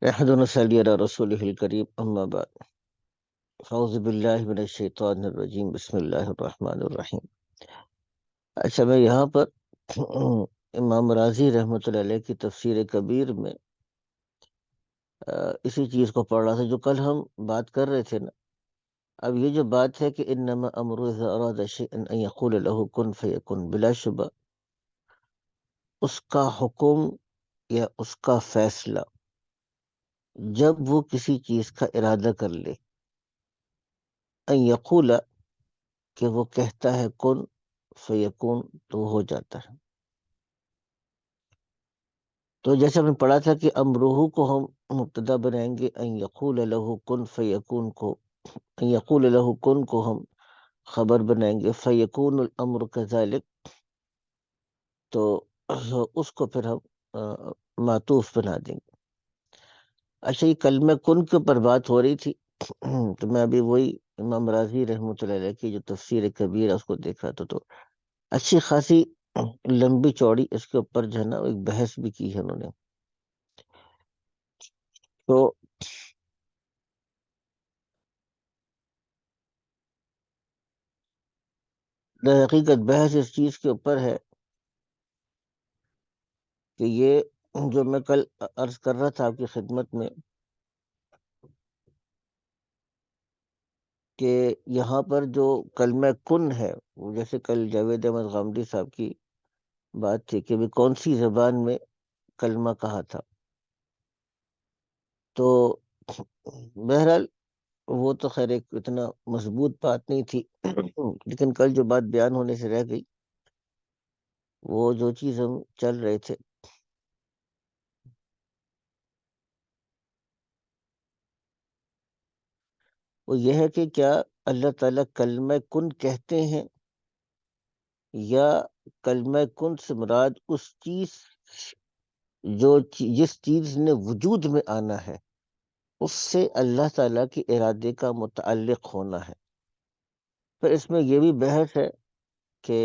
نحمد ونصلي على رسوله الكريم أما بعد أعوذ بالله من الشیطان الرجیم بسم اللہ الرحمن الرحیم. اچھا، میں یہاں پر امام راضی رحمۃ اللہ علیہ کی تفسیر کبیر میں اسی چیز کو پڑھ رہا تھا جو کل ہم بات کر رہے تھے نا. اب یہ جو بات ہے کہ انما امرہ اذا اراد شیئا ان یقول له کن فیکن، بلا شبہ اس کا حکم یا اس کا فیصلہ جب وہ کسی چیز کا ارادہ کر لے، ان یقول کہ وہ کہتا ہے کن فیکون تو ہو جاتا ہے. تو جیسے ہم نے پڑھا تھا کہ امرہ کو ہم مبتدا بنائیں گے، ان یقول له کن فیکون کو، ان یقول له کن کو ہم خبر بنائیں گے، فیکون الامر کذالک تو اس کو پھر ہم معطوف بنا دیں گے. اچھا، یہ کلمہ کن کے اوپر بات ہو رہی تھی تو میں ابھی وہی امام راضی رحمۃ اللہ علیہ کی جو تفسیر کبیر ہے اس کو دیکھا تو اچھی خاصی لمبی چوڑی اس کے اوپر جو ہے نا ایک بحث بھی کی ہے انہوں نے. تو در حقیقت بحث اس چیز کے اوپر ہے کہ یہ جو میں کل عرض کر رہا تھا آپ کی خدمت میں کہ یہاں پر جو کلمہ کن ہے، وہ جیسے کل جاوید احمد غامدی صاحب کی بات تھی کہ بھی کون سی زبان میں کلمہ کہا تھا. تو بہرحال وہ تو خیر ایک اتنا مضبوط بات نہیں تھی لیکن کل جو بات بیان ہونے سے رہ گئی، وہ جو چیز ہم چل رہے تھے وہ یہ ہے کہ کیا اللہ تعالیٰ کلمہ کن کہتے ہیں یا کلمہ کن سے مراد اس چیز جس چیز نے وجود میں آنا ہے اس سے اللہ تعالیٰ کے ارادے کا متعلق ہونا ہے. پھر اس میں یہ بھی بحث ہے کہ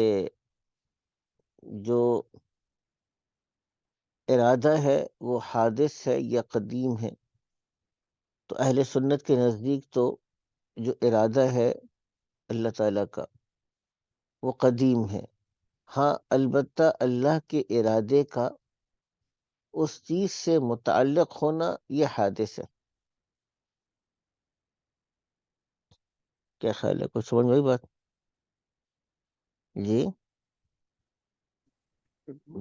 جو ارادہ ہے وہ حادث ہے یا قدیم ہے. تو اہل سنت کے نزدیک تو جو ارادہ ہے اللہ تعالیٰ کا وہ قدیم ہے. ہاں البتہ اللہ کے ارادے کا اس چیز سے متعلق ہونا یہ حادث ہے. کیا خیال ہے؟ کچھ سمجھ میں آئی بات؟ جی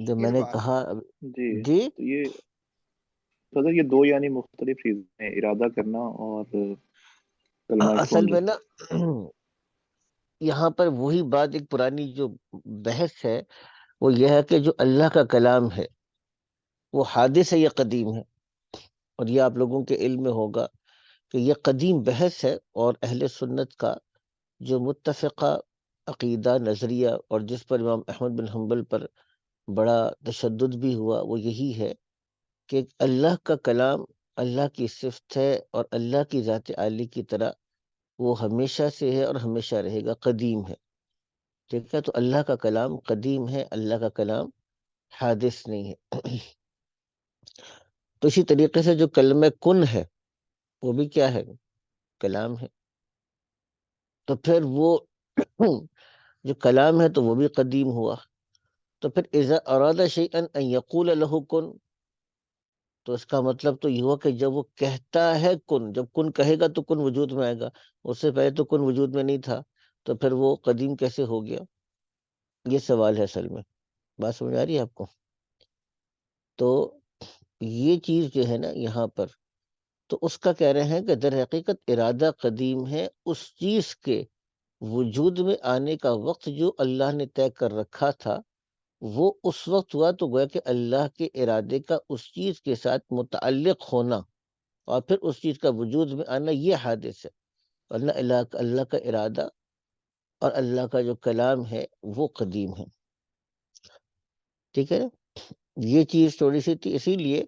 جب میں مشکل نے بات کہا جی جی تو یہ صدر یہ دو یعنی مختلف چیزیں ہیں، ارادہ کرنا اور کلمہ اصل کن جو میں نا یہاں پر وہی بات ایک پرانی جو بحث ہے وہ یہ ہے کہ جو اللہ کا کلام ہے وہ حادث ہے یا قدیم ہے. اور یہ آپ لوگوں کے علم میں ہوگا کہ یہ قدیم بحث ہے، اور اہل سنت کا جو متفقہ عقیدہ نظریہ اور جس پر امام احمد بن حنبل پر بڑا تشدد بھی ہوا وہ یہی ہے کہ اللہ کا کلام اللہ کی صفت ہے اور اللہ کی ذات عالی کی طرح وہ ہمیشہ سے ہے اور ہمیشہ رہے گا، قدیم ہے. ٹھیک ہے، تو اللہ کا کلام قدیم ہے، اللہ کا کلام حادث نہیں ہے. تو اسی طریقے سے جو کلمہ کن ہے وہ بھی کیا ہے؟ کلام ہے. تو پھر وہ جو کلام ہے تو وہ بھی قدیم ہوا. تو پھر اذا اراد شیئا ان یقول له کن، تو اس کا مطلب تو یہ ہوا کہ جب وہ کہتا ہے کن، جب کن کہے گا تو کن وجود میں آئے گا. اس سے پہلے تو کن وجود میں نہیں تھا، تو پھر وہ قدیم کیسے ہو گیا؟ یہ سوال ہے اصل میں. بات سمجھ آ رہی ہے آپ کو؟ تو یہ چیز جو ہے نا یہاں پر تو اس کا کہہ رہے ہیں کہ در حقیقت ارادہ قدیم ہے، اس چیز کے وجود میں آنے کا وقت جو اللہ نے طے کر رکھا تھا وہ اس وقت ہوا، تو گویا کہ اللہ کے ارادے کا اس چیز کے ساتھ متعلق ہونا اور پھر اس چیز کا وجود میں آنا یہ حادث ہے. ورنہ اللہ کا ارادہ اور اللہ کا جو کلام ہے وہ قدیم ہے. ٹھیک ہے نا؟ یہ چیز تھوڑی سی تھی، اسی لیے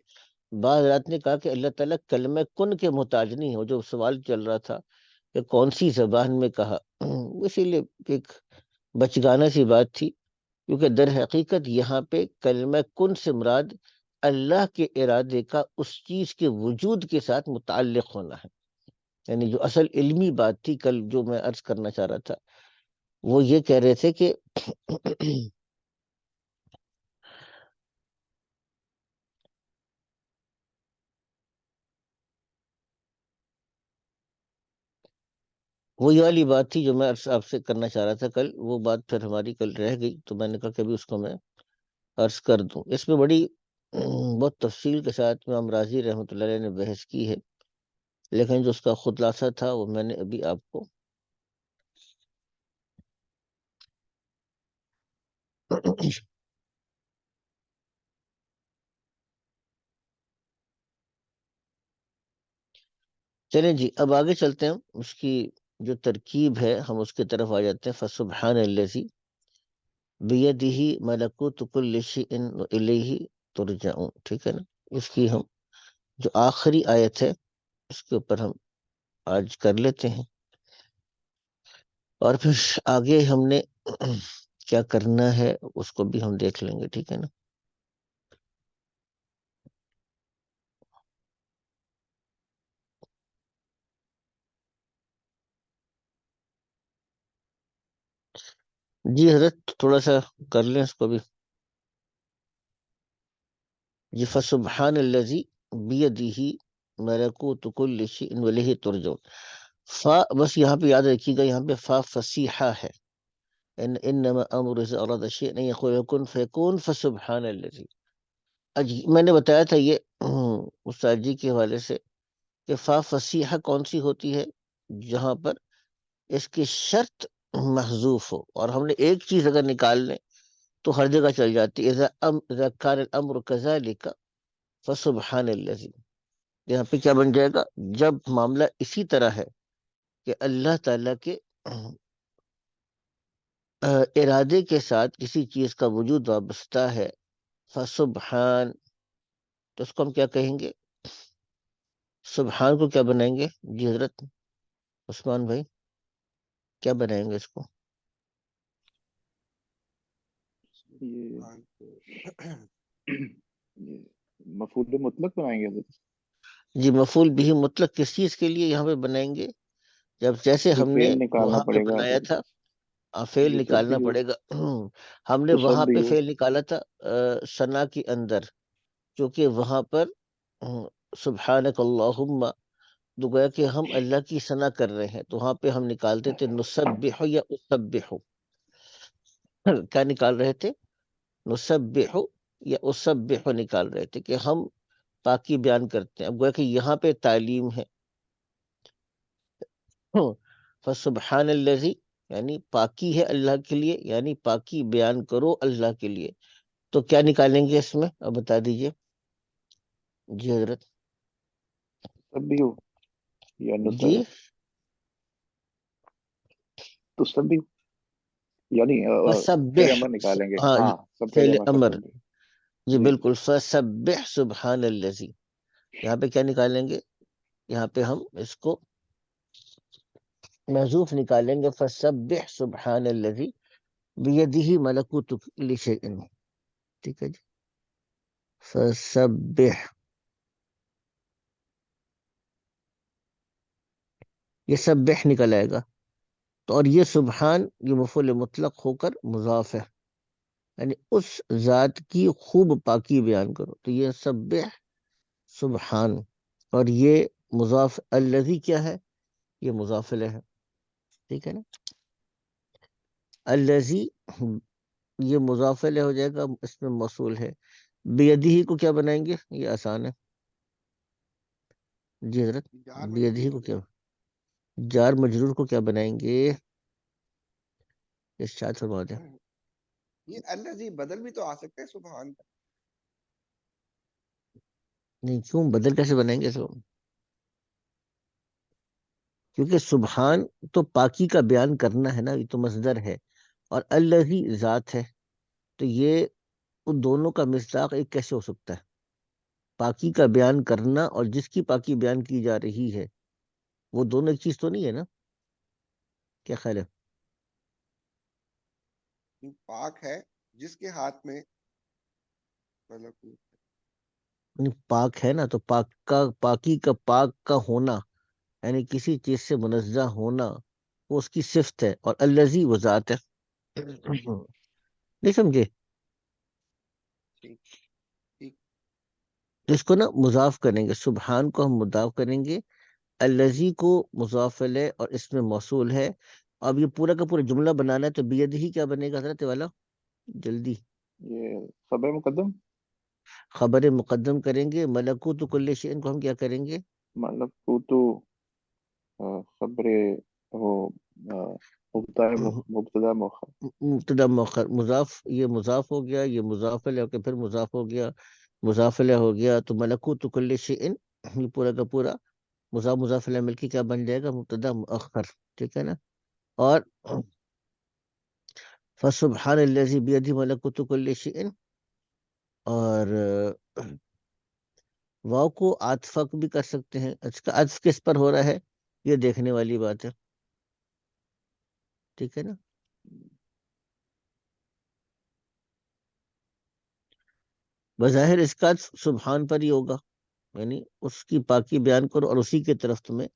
بعض رات نے کہا کہ اللہ تعالیٰ کلمہ کن کے محتاج نہیں ہو. جو سوال چل رہا تھا کہ کون سی زبان میں کہا، اسی لیے ایک بچگانہ سی بات تھی، کیونکہ در حقیقت یہاں پہ کلمہ کن سے مراد اللہ کے ارادے کا اس چیز کے وجود کے ساتھ متعلق ہونا ہے. یعنی جو اصل علمی بات تھی کل جو میں عرض کرنا چاہ رہا تھا وہ یہ کہہ رہے تھے کہ وہی والی بات تھی جو میں آپ سے کرنا چاہ رہا تھا کل. وہ بات پھر ہماری کل رہ گئی تو میں نے کہا کہ ابھی اس کو میں عرض کر دوں. اس میں بڑی بہت تفصیل کے ساتھ امام راضی رحمۃ اللہ علیہ نے بحث کی ہے، لیکن جو اس کا خلاصہ تھا وہ میں نے ابھی آپ کو چلیں جی اب آگے چلتے ہیں. اس کی جو ترکیب ہے ہم اس کی طرف آ جاتے ہیں. فسبحان الذی بیدہ ملکوت کل شیء والیہ ترجعون. ٹھیک ہے نا. اس کی ہم جو آخری آیت ہے اس کے اوپر ہم آج کر لیتے ہیں، اور پھر آگے ہم نے کیا کرنا ہے اس کو بھی ہم دیکھ لیں گے. ٹھیک ہے نا. جی حضرت تھوڑا سا کر لیں اس کو بھی. جی فسبحان الذی بیدہ ملکوت کل شیء والیہ ترجعون. فا بس یہاں پہ یاد رکھیے گا، یہاں پہ فا فصیحہ ہے. انما امر اذا اراد شیئا ان یقول له کن فیکون فسبحان الذی. میں نے بتایا تھا یہ استاد جی کے حوالے سے کہ فا فصیحہ کون سی ہوتی ہے جہاں پر اس کی شرط محذوف ہو، اور ہم نے ایک چیز اگر نکال لیں تو ہر جگہ چل جاتی ہے. اذا کان الامر کذالک فسبحان الذی. یہاں پہ کیا بن جائے گا؟ جب معاملہ اسی طرح ہے کہ اللہ تعالیٰ کے ارادے کے ساتھ کسی چیز کا وجود وابستہ ہے، فسبحان، تو اس کو ہم کیا کہیں گے؟ سبحان کو کیا بنائیں گے جی حضرت عثمان بھائی؟ کیا بنائیں گے اس کو؟ یہ مفعول مطلق بنائیں گے حضرت؟ جی مفعول بھی مطلق کس چیز کے لیے یہاں پہ بنائیں گے؟ جب جیسے کوئی ہم نے فعل نکالنا وہاں پہ پڑے گا. بنایا تھا، فعل نکالنا یسبح پڑے گا. ہم نے وہاں پہ تسبح. فعل نکالا تھا ثنا کے اندر، کیونکہ وہاں پر سبحانک اللہم، تو گویا کہ ہم اللہ کی ثنا کر رہے ہیں، تو وہاں پہ ہم نکالتے تھے نسبح یا اسبح. کیا نکال رہے تھے؟ نسبح یا اسبح نکال رہے تھے کہ ہم پاکی بیان کرتے ہیں. اب گویا کہ یہاں پہ تعلیم ہے. فسبحان الذی یعنی پاکی ہے اللہ کے لیے، یعنی پاکی بیان کرو اللہ کے لیے. تو کیا نکالیں گے اس میں؟ اب بتا دیجئے جی حضرت. تسبح یا جی تسبح یعنی فعل فسبح، امر نکالیں گے. ہاں ہاں سب فعل فعل امر امر. تسبح. جی جی بالکل. فسبح سبحان الذی، یہاں پہ کیا نکالیں گے؟ یہاں پہ ہم اس کو محذوف نکالیں گے. فسبح سبحان الذی بیدہ ملکوت کل شیء. ٹھیک ہے جی. فسبح، یہ سبح نکل آئے گا. تو اور یہ سبحان یہ مفعول مطلق ہو کر مضاف ہے، یعنی اس ذات کی خوب پاکی بیان کرو. تو یہ سبح سبحان، اور یہ مضاف الذی کیا ہے؟ یہ مضاف الیہ ہے. ٹھیک ہے نا. الذی یہ مضاف الیہ ہو جائے گا، اس میں موصول ہے. بیدہ کو کیا بنائیں گے؟ یہ آسان ہے جی حضرت. جار مجرور بیدہ کو ہو کیا، گیا. جار مجرور کو کیا بنائیں گے؟ ارشاد فرما دیں. یہ الذی بدل بھی تو آ سکتے ہیں سبحان کا. نہیں، کیوں بدل کیسے بنائیں گے اس کو؟ کیونکہ سبحان تو پاکی کا بیان کرنا ہے نا، یہ تو مصدر ہے، اور الذی ذات ہے. تو یہ ان دونوں کا مصداق ایک کیسے ہو سکتا ہے؟ پاکی کا بیان کرنا اور جس کی پاکی بیان کی جا رہی ہے وہ دونوں ایک چیز تو نہیں ہے نا. کیا خیال ہے؟ پاک ہے جس کے ہاتھ میں ملکوت ہے. پاک ہے نا، تو پاکی کا پاک کا ہونا یعنی کسی چیز سے منزہ ہونا وہ اس کی صفت ہے، اور الذی وہ ذات ہے. نہیں سمجھے؟ ٹھیک ٹھیک. تو اس کو نا مضاف کریں گے، سبحان کو ہم مضاف کریں گے، الذی کو مضاف الیہ اور اس میں موصول ہے. اب یہ پورا کا پورا جملہ بنانا ہے تو بیدہی کیا بنے گا حضرت والا؟ جلدی یہ خبر مقدم، خبر مقدم کریں گے، ملکوت کل شیء کو ہم کیا کریں گے؟ مطلب کوتو خبر وہ مبتدا مبتدا مؤخر. مبتدا مؤخر، مضاف، یہ مضاف ہو گیا، یہ مضاف الیہ ہو کے پھر مضاف ہو گیا، مضاف الیہ ہو گیا، تو ملکوت کل شیء یہ پورا کا پورا مضاف مضاف الیہ مل کے کیا بن جائے گا؟ مبتدا مؤخر. ٹھیک ہے نا؟ اور فسبحان الذی بیدہ ملکوت کل شیء، اور واو کو عاطفہ بھی کر سکتے ہیں. اس کا عطف کس پر ہو رہا ہے یہ دیکھنے والی بات ہے. ٹھیک ہے نا؟ بظاہر اس کا عطف سبحان پر ہی ہوگا، یعنی اس کی پاکی بیان کرو اور اسی کی طرف تمہیں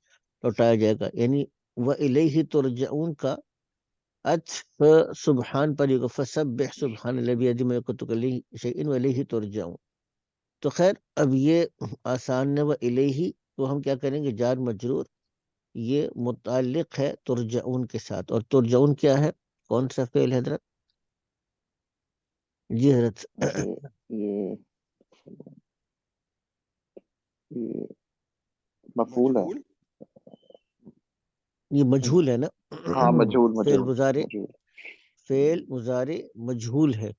لوٹایا جائے گا. یعنی وَإِلَيْهِ تُرْجَعُونَ کا عطف سبحان پر ہی ہوگا، فَسَبِّحْ سُبْحَانَ الَّذِي بِيَدِهِ مَلَكُوتُ كُلِّ شَيْءٍ وَإِلَيْهِ تُرْجَعُونَ. تو خیر اب یہ آسان ہے، وَإِلَيْهِ تو ہم کیا کریں گے؟ جار مجرور، یہ متعلق ہے ترجعون کے ساتھ، اور ترجعون کیا ہے؟ کون سا فعل ہے حضرت؟ جی حضرت. یہ یہ یہ مفعول ہے. مجہول. یہ مجھول ہے نا؟ ہاں مجہول فعل مجہول مضارع، مجہول. فعل مضارع مجھول ہے،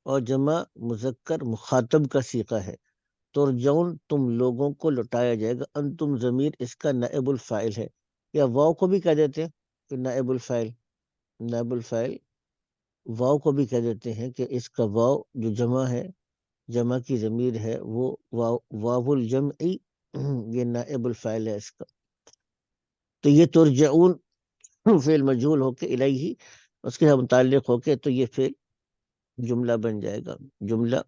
اور جمع مذکر مخاطب کا صیغہ ہے. ترجعون تم لوگوں کو لوٹایا جائے گا، انتم ضمیر اس کا نائب الفاعل ہے، یا واو کو بھی کہہ دیتے ہیں کہ نائب الفاعل. نائب الفاعل واو کو بھی کہہ دیتے ہیں کہ اس کا واو جو جمع ہے، جمع کی ضمیر ہے، وہ واو الجمعی یہ نائب الفاعل ہے اس کا. تو یہ ترجعون فعل مجہول ہو کے الیہ اس کے متعلق ہو کے تو یہ فعل جملہ بن جائے گا، جملہ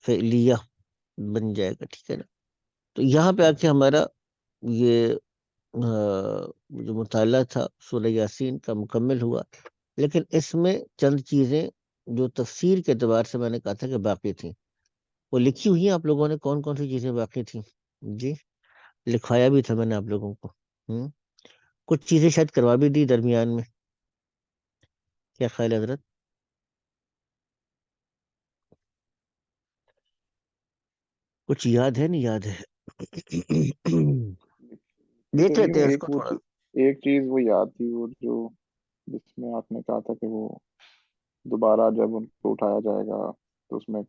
فعلیہ بن جائے گا. ٹھیک ہے نا؟ تو یہاں پہ آ کے ہمارا یہ جو مطالعہ تھا سورہ یاسین کا مکمل ہوا، لیکن اس میں چند چیزیں جو تفسیر کے اعتبار سے میں نے کہا تھا کہ باقی تھیں، وہ لکھی ہوئی ہیں آپ لوگوں نے. کون کون سی چیزیں باقی تھیں؟ جی لکھوایا بھی تھا میں نے آپ لوگوں کو. کچھ چیزیں شاید کروا بھی دی درمیان میں. کیا خیال ہے حضرت؟ کچھ یاد ہے؟ نہیں یاد ہے؟ تو دیکھ نہیں لیتے ہیں اس ایک کو وہ تھوڑا. ایک چیز وہ یاد تھی، وہ جو جس میں آپ نے کہا تھا کہ وہ دوبارہ جب ان کو اٹھایا جائے گا تو اس میں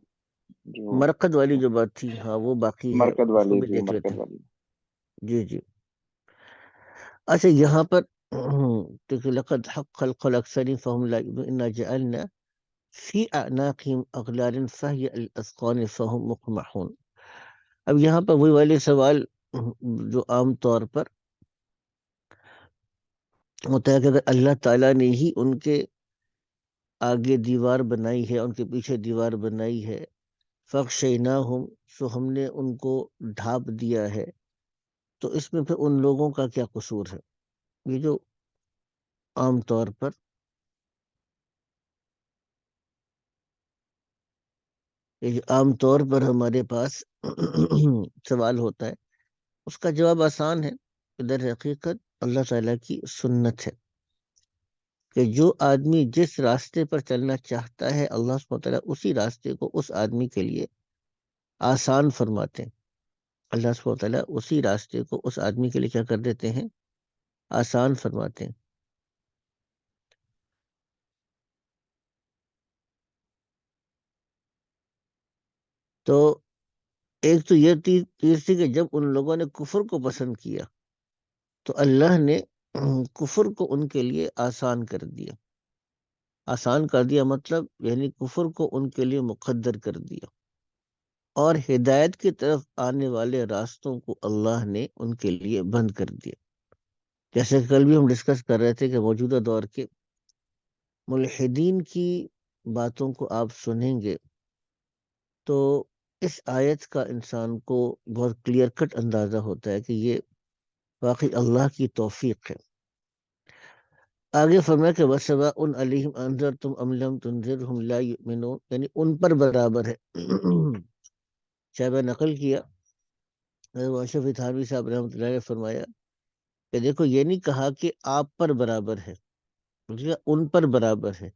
جو مرقد والی جو بات تھی، ہاں وہ باقی ہے، مرکز اس کو والی، بھی جی دیکھ لیتے مرکز ہیں. والی. جی جی. اچھا یہاں پر دیکھیں، لقد حق القول اکثر فهم لا انا جعلنا فی اعناقهم اغلال فهي الاذقان فهم مقمحون. اب یہاں پر وہی والے سوال جو عام طور پر ہوتا ہے کہ اگر اللہ تعالیٰ نے ہی ان کے آگے دیوار بنائی ہے، ان کے پیچھے دیوار بنائی ہے، فَغْشَيْنَاهُمْ سو ہم نے ان کو ڈھانپ دیا ہے، تو اس میں پھر ان لوگوں کا کیا قصور ہے؟ یہ جو عام طور پر ہمارے پاس سوال ہوتا ہے، اس کا جواب آسان ہے کہ در حقیقت اللہ تعالیٰ کی سنت ہے کہ جو آدمی جس راستے پر چلنا چاہتا ہے اللہ سبحانہ وتعالیٰ اسی راستے کو اس آدمی کے لیے آسان فرماتے ہیں. اللہ سبحانہ وتعالیٰ اسی راستے کو اس آدمی کے لیے کیا کر دیتے ہیں؟ آسان فرماتے ہیں. تو ایک تو یہ چیز تھی کہ جب ان لوگوں نے کفر کو پسند کیا تو اللہ نے کفر کو ان کے لیے آسان کر دیا. آسان کر دیا مطلب یعنی کفر کو ان کے لیے مقدر کر دیا، اور ہدایت کی طرف آنے والے راستوں کو اللہ نے ان کے لیے بند کر دیا. جیسے کل بھی ہم ڈسکس کر رہے تھے کہ موجودہ دور کے ملحدین کی باتوں کو آپ سنیں گے تو اس آیت کا انسان کو بہت کلیئر کٹ اندازہ ہوتا ہے کہ یہ واقعی اللہ کی توفیق ہے۔ آگے فرمایا کہ وَسَوَاءٌ عَلَيْهِمْ أَنذَرْتُمْ أَمْ لَمْ تُنذِرْهُمْ لَا يُؤْمِنُونَ، یعنی ان پر برابر ہے۔ شاید نقل کیا حضرت اشرف تھانوی صاحب رحمۃ اللہ نے فرمایا کہ دیکھو یہ نہیں کہا کہ آپ پر برابر ہے، بلکہ ان پر برابر ہے۔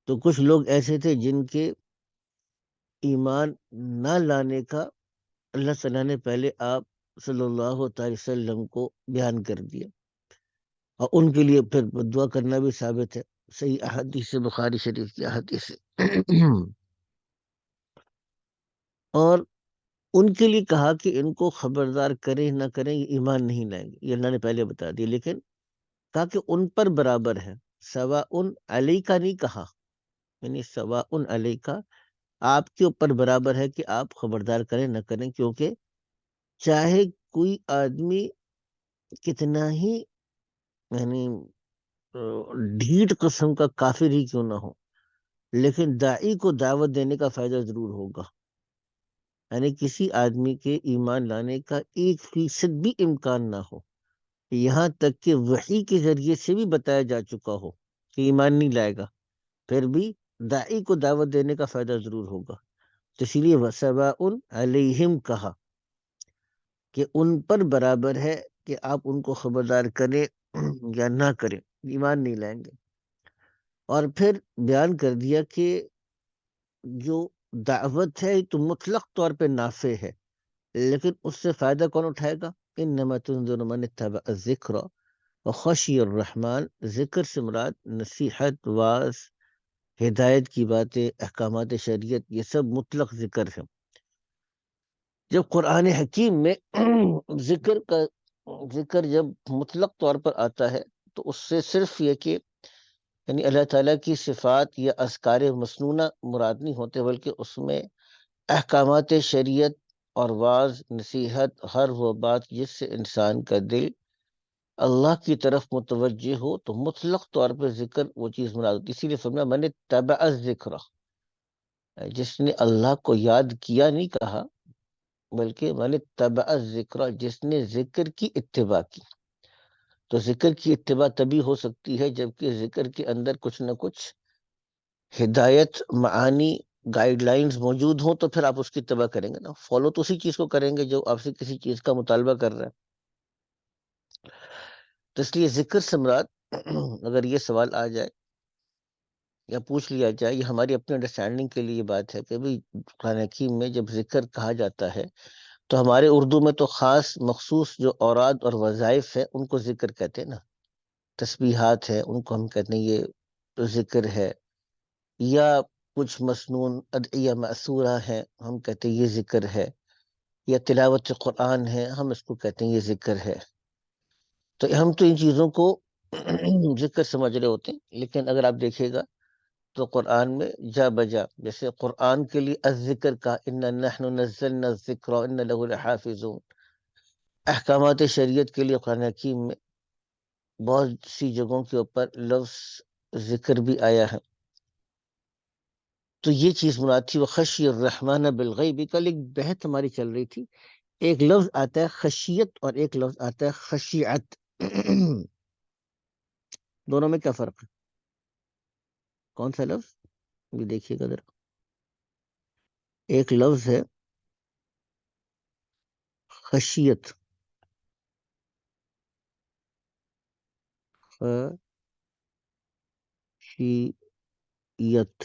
تو کچھ لوگ ایسے تھے جن کے ایمان نہ لانے کا اللہ تعالیٰ نے پہلے آپ صلی اللہ تعالی وسلم کو بیان کر دیا، اور ان کے لیے پھر دعا کرنا بھی ثابت ہے، صحیح احادیث بخاری شریف کی احادیث سے۔ اور ان کے لیے کہا کہ ان کو خبردار کریں نہ کریں یہ ایمان نہیں لائیں گے، یہ اللہ نے پہلے بتا دیا، لیکن کہا کہ ان پر برابر ہے۔ سواء علیکا نہیں کہا، یعنی سواء علیکا آپ کے اوپر برابر ہے کہ آپ خبردار کریں نہ کریں، کیونکہ چاہے کوئی آدمی کتنا ہی یعنی ڈھیٹ قسم کا کافر ہی کیوں نہ ہو، لیکن داعی کو دعوت دینے کا فائدہ ضرور ہوگا۔ یعنی کسی آدمی کے ایمان لانے کا 1% بھی امکان نہ ہو، یہاں تک کہ وحی کے ذریعے سے بھی بتایا جا چکا ہو کہ ایمان نہیں لائے گا، پھر بھی داعی کو دعوت دینے کا فائدہ ضرور ہوگا۔ تو اسی لیے وَسَوَاءٌ عَلَيْهِمْ کہا کہ ان پر برابر ہے کہ آپ ان کو خبردار کریں یا نہ کریں، ایمان نہیں لائیں گے۔ اور پھر بیان کر دیا کہ جو دعوت ہے تو مطلق طور پہ نافع ہے، لیکن اس سے فائدہ کون اٹھائے گا؟ انما تنذر من اتبع الذکر وخشی الرحمن، ذکر سے مراد نصیحت، واعظ، ہدایت کی باتیں، احکامات شریعت، یہ سب مطلق ذکر ہے۔ جب قرآن حکیم میں ذکر جب مطلق طور پر آتا ہے تو اس سے صرف یہ کہ یعنی اللہ تعالیٰ کی صفات یا اذکار مسنونہ مراد نہیں ہوتے، بلکہ اس میں احکامات شریعت اور واعظ، نصیحت، ہر وہ بات جس سے انسان کا دل اللہ کی طرف متوجہ ہو، تو مطلق طور پر ذکر وہ چیز مراد ہوتی ہے۔ اسی لیے فرمایا من اتبع الذکر، جس نے اللہ کو یاد کیا نہیں کہا، بلکہ من اتبع الذکر، جس نے ذکر کی اتباع کی۔ تو ذکر کی اتباع تبھی ہو سکتی ہے جبکہ ذکر کے اندر کچھ نہ کچھ ہدایت، معانی، گائیڈ لائنز موجود ہوں، تو پھر آپ اس کی اتباع کریں گے نا، فالو تو اسی چیز کو کریں گے جو آپ سے کسی چیز کا مطالبہ کر رہا ہے۔ تو اس لیے ذکر سے مراد اگر یہ سوال آ جائے یا پوچھ لیا جائے، یہ ہماری اپنی انڈرسٹینڈنگ کے لیے بات ہے کہ بھئی قرآن حکیم میں جب ذکر کہا جاتا ہے تو ہمارے اردو میں تو خاص مخصوص جو اوراد اور وظائف ہے ان کو ذکر کہتے ہیں نا، تسبیحات ہیں ان کو ہم کہتے ہیں یہ ذکر ہے، یا کچھ مسنون ادعیہ مأثورہ ہیں ہم کہتے ہیں یہ ذکر ہے، یا تلاوت قرآن ہے ہم اس کو کہتے ہیں یہ ذکر ہے۔ تو ہم تو ان چیزوں کو ذکر سمجھ رہے ہوتے ہیں، لیکن اگر آپ دیکھیے گا تو قرآن میں جا بجا جیسے قرآن کے لیے الذکر کا انا نحن نزلنا الذکر وان له لحافظون، احکامات شریعت کے لیے قرآن حکیم میں بہت سی جگہوں کے اوپر لفظ ذکر بھی آیا ہے۔ تو یہ چیز مراد تھی وہ خشی الرحمن بالغیب۔ کل ایک بحث ہماری چل رہی تھی، ایک لفظ آتا ہے خشیت اور ایک لفظ آتا ہے خشیعت، دونوں میں کیا فرق ہے؟ کون سا لفظ؟ یہ دیکھیے گا ذرا، ایک لفظ ہے خشیت، خشیت،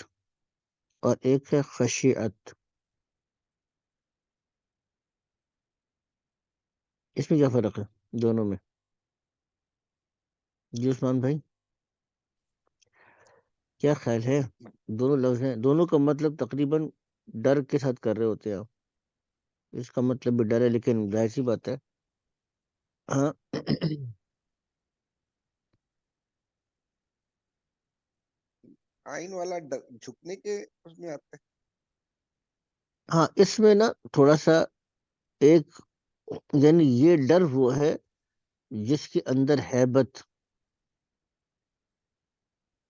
اور ایک ہے خشیعت، اس میں کیا فرق ہے دونوں میں؟ جی عثمان بھائی کیا خیال ہے؟ دونوں لفظ ہیں، دونوں کا مطلب تقریباً ڈر کے ساتھ کر رہے ہوتے ہیں آپ، اس کا مطلب بھی ڈر ہے، لیکن ظاہر سی بات ہے ہاں آئین والا جھکنے کے اس میں آتا ہے۔ ہاں اس میں نا تھوڑا سا ایک یعنی یہ ڈر وہ ہے جس کے اندر ہیبت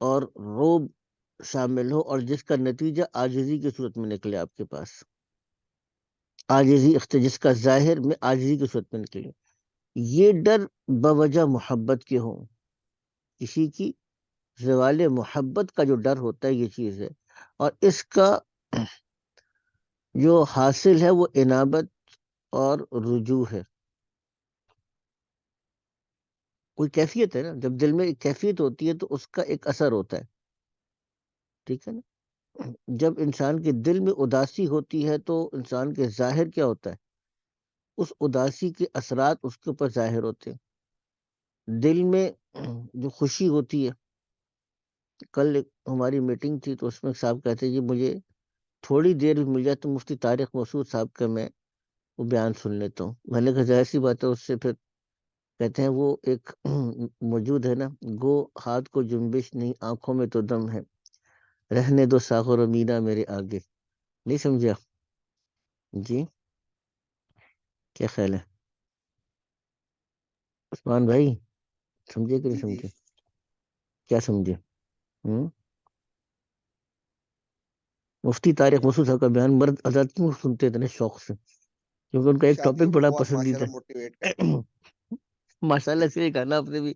اور روب شامل ہو، اور جس کا نتیجہ عاجزی کی صورت میں نکلے آپ کے پاس۔ عاجزی اختیار، جس کا ظاہر میں عاجزی کی صورت میں نکلے، یہ ڈر بوجہ محبت کے ہوں، کسی کی زوال محبت کا جو ڈر ہوتا ہے یہ چیز ہے، اور اس کا جو حاصل ہے وہ انابت اور رجوع ہے. کوئی کیفیت ہے نا، جب دل میں ایک کیفیت ہوتی ہے تو اس کا ایک اثر ہوتا ہے، ٹھیک ہے نا. جب انسان کے دل میں اداسی ہوتی ہے تو انسان کے ظاہر کیا ہوتا ہے، اس اداسی کے اثرات اس کے اوپر ظاہر ہوتے ہیں. دل میں جو خوشی ہوتی ہے، کل ہماری میٹنگ تھی تو اس میں صاحب کہتے جی مجھے تھوڑی دیر بھی مل جائے تو مفتی طارق مسعود صاحب کا میں وہ بیان سن لیتا ہوں. میں نے کہا ظاہر سی بات ہے، اس سے پھر کہتے ہیں وہ ایک موجود ہے نا، گو ہاتھ کو جنبش نہیں آنکھوں میں تو دم ہے، رہنے دو ساغر و مینا میرے آگے. نہیں سمجھا جی؟ کیا خیال ہے عثمان بھائی؟ سمجھے کہ نہیں جی جی سمجھے؟ کیا سمجھے؟ مفتی طارق مسعود صاحب کا بیان مرد حضرات کیوں سنتے اتنے شوق سے؟ کیونکہ ان کا ایک شادیوں ٹاپک میں بڑا بہت پسندیدہ ماشاءاللہ موٹیویٹ کرتے ہیں. ہے. ماشاء اللہ سے کہا نا آپ نے بھی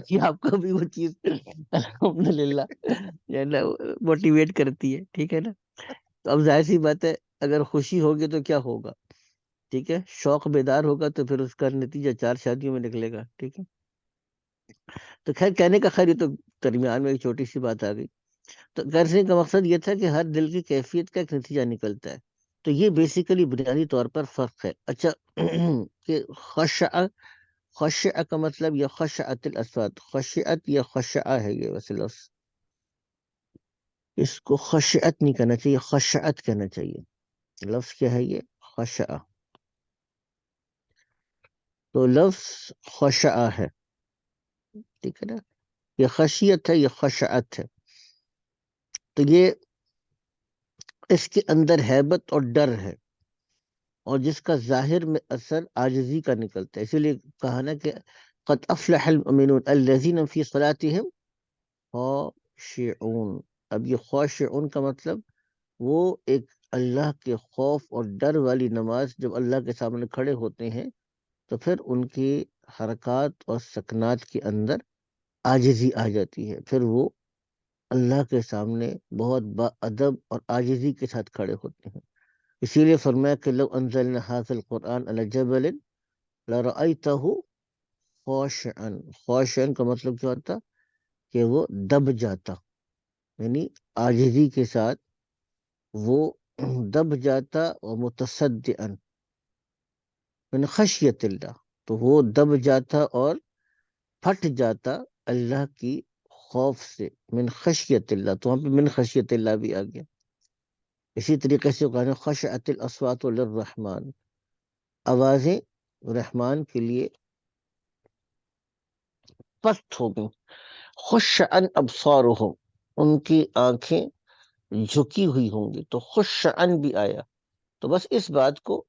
کہ آپ کا بھی وہ چیز الحمدللہ جو ہے نا موٹیویٹ کرتی ہے، ٹھیک ہے نا. تو اب ظاہر سی بات ہے اگر خوشی ہوگی تو کیا ہوگا، ٹھیک ہے، شوق بیدار ہوگا تو پھر اس کا نتیجہ 4 شادیوں میں نکلے گا، ٹھیک ہے. تو خیر کہنے کا خیر یہ تو درمیان میں ایک چھوٹی سی بات آ گئی. تو غرضے کا مقصد یہ تھا کہ ہر دل کی کیفیت کا ایک نتیجہ نکلتا ہے. تو یہ بیسیکلی بنیادی طور پر فرق ہے. اچھا کہ خشع کا مطلب یا خشعت الاصوات، خشعت یا خشع ہے یہ ویسے لفظ، اس کو خشعت نہیں کہنا چاہیے، خشعت کہنا چاہیے. لفظ کیا ہے یہ؟ خشع. تو لفظ خشع ہے، ٹھیک ہے نا. یہ خشیت ہے، یہ خشعت ہے. تو یہ اس کے اندر ہیبت اور ڈر ہے، اور جس کا ظاہر میں اثر عاجزی کا نکلتا ہے. اسی لیے کہا نا کہ قد افلح المؤمنون الذین فی صلاتہم خاشعون. اب یہ خاشعون کا مطلب وہ ایک اللہ کے خوف اور ڈر والی نماز، جب اللہ کے سامنے کھڑے ہوتے ہیں تو پھر ان کی حرکات اور سکنات کے اندر عاجزی آ جاتی ہے، پھر وہ اللہ کے سامنے بہت با ادب اور عاجزی کے ساتھ کھڑے ہوتے ہیں. اسی لیے فرمایا کہ لو انزلنا هذا القرآن على جبل لرأيته خاشعا. خاشعا کا مطلب کیا ہوتا؟ کہ وہ دب جاتا، یعنی عاجزی کے ساتھ وہ دب جاتا، اور متصدعا من خشیت اللہ، تو وہ دب جاتا اور پھٹ جاتا اللہ کی خوف سے. من خشیت اللہ، تو وہاں پہ من خشیت اللہ بھی آ گیا. اسی طریقے سے کہا خشعت الاصوات للرحمن، آوازیں رحمان کے لیے پست ہو گئیں. خشعن ابصارہم، ان کی آنکھیں جھکی ہوئی ہوں گی، تو خشعن بھی آیا. تو بس اس بات کو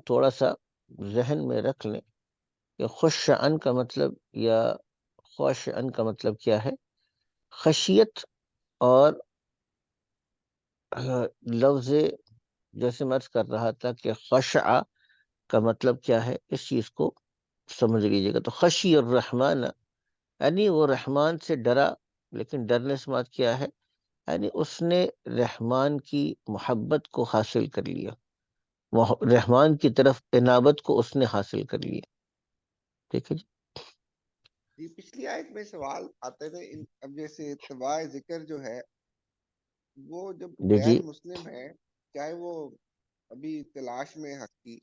تھوڑا سا ذہن میں رکھ لیں کہ خشعن کا مطلب یا خاشعن کا مطلب کیا ہے. خشیت اور لفظ، جیسے میں عرض کر رہا تھا کہ خشع کا مطلب کیا ہے، اس چیز کو سمجھ لیجیے گا. تو خشی الرحمن یعنی وہ رحمان سے ڈرا، لیکن ڈرنے سے مراد کیا ہے، یعنی اس نے رحمان کی محبت کو حاصل کر لیا، رحمان کی طرف انابت کو اس نے حاصل کر لیا. ٹھیک ہے جی. جی پچھلی آیت میں سوال آتے تھے اب جیسے اتباع ذکر جو ہے وہ جب جی جی. غیر مسلم ہے، چاہے وہ ابھی تلاش میں حق کی،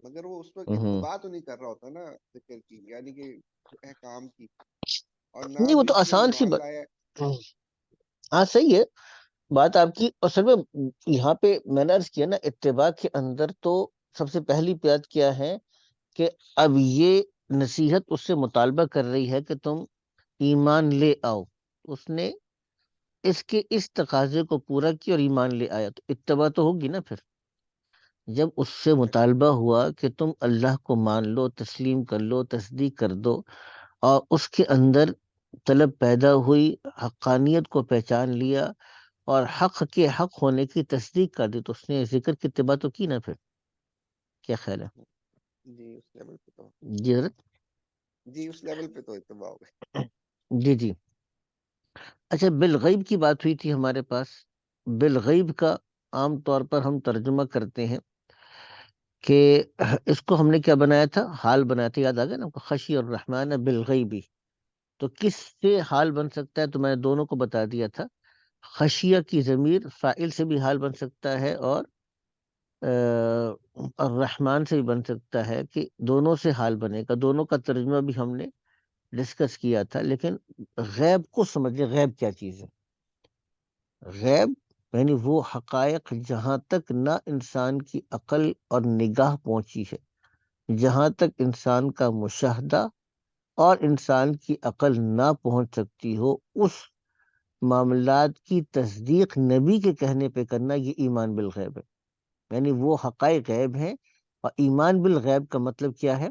مگر وہ اس وقت ہوں. اتباع تو نہیں کر رہا ہوتا نا ذکر کی، یعنی کہ احکام کی، اور نہ نہیں وہ بھی تو اس نے آسان سی ایمان بات. لایا. ہاں صحیح ہے بات آپ کی. اصل میں یہاں پہ میں نے عرض کیا نا، اتباع کے اندر تو سب سے پہلی بات کیا ہے کہ اب یہ نصیحت اس سے مطالبہ کر رہی ہے کہ تم ایمان لے آؤ. اس نے اس کے اس تقاضے کو پورا کیا اور ایمان لے آیا، تو اتباع تو ہوگی نا. پھر جب اس سے مطالبہ ہوا کہ تم اللہ کو مان لو، تسلیم کر لو، تصدیق کر دو، اور اس کے اندر طلب پیدا ہوئی، حقانیت کو پہچان لیا اور حق کے حق ہونے کی تصدیق کر دی، تو اس نے ذکر کی اتباع تو کی نا. پھر کیا خیال ہے؟ جی اس لیول پہ تو جی حضرت. جی اس لیول پہ تو اتباع ہو گئی. جی جی. اچھا، بالغیب کی بات ہوئی تھی ہمارے پاس. بالغیب کا عام طور پر ہم ترجمہ کرتے ہیں کہ اس کو ہم نے کیا بنایا تھا، حال بنایا تھا، یاد آ گیا نا، خشی الرحمن بالغیبی. تو کس سے حال بن سکتا ہے؟ تو میں نے دونوں کو بتا دیا تھا. خشیہ کی ضمیر فاعل سے بھی حال بن سکتا ہے، اور الرحمن سے بھی بن سکتا ہے، کہ دونوں سے حال بنے گا. دونوں کا ترجمہ بھی ہم نے ڈسکس کیا تھا. لیکن غیب کو سمجھے، غیب کیا چیز ہے؟ غیب یعنی وہ حقائق جہاں تک نہ انسان کی عقل اور نگاہ پہنچی ہے، جہاں تک انسان کا مشاہدہ اور انسان کی عقل نہ پہنچ سکتی ہو، اس معاملات کی تصدیق نبی کے کہنے پہ کرنا، یہ ایمان بالغیب ہے. یعنی وہ حقائق غیب ہیں، اور ایمان بالغیب کا مطلب کیا ہے؟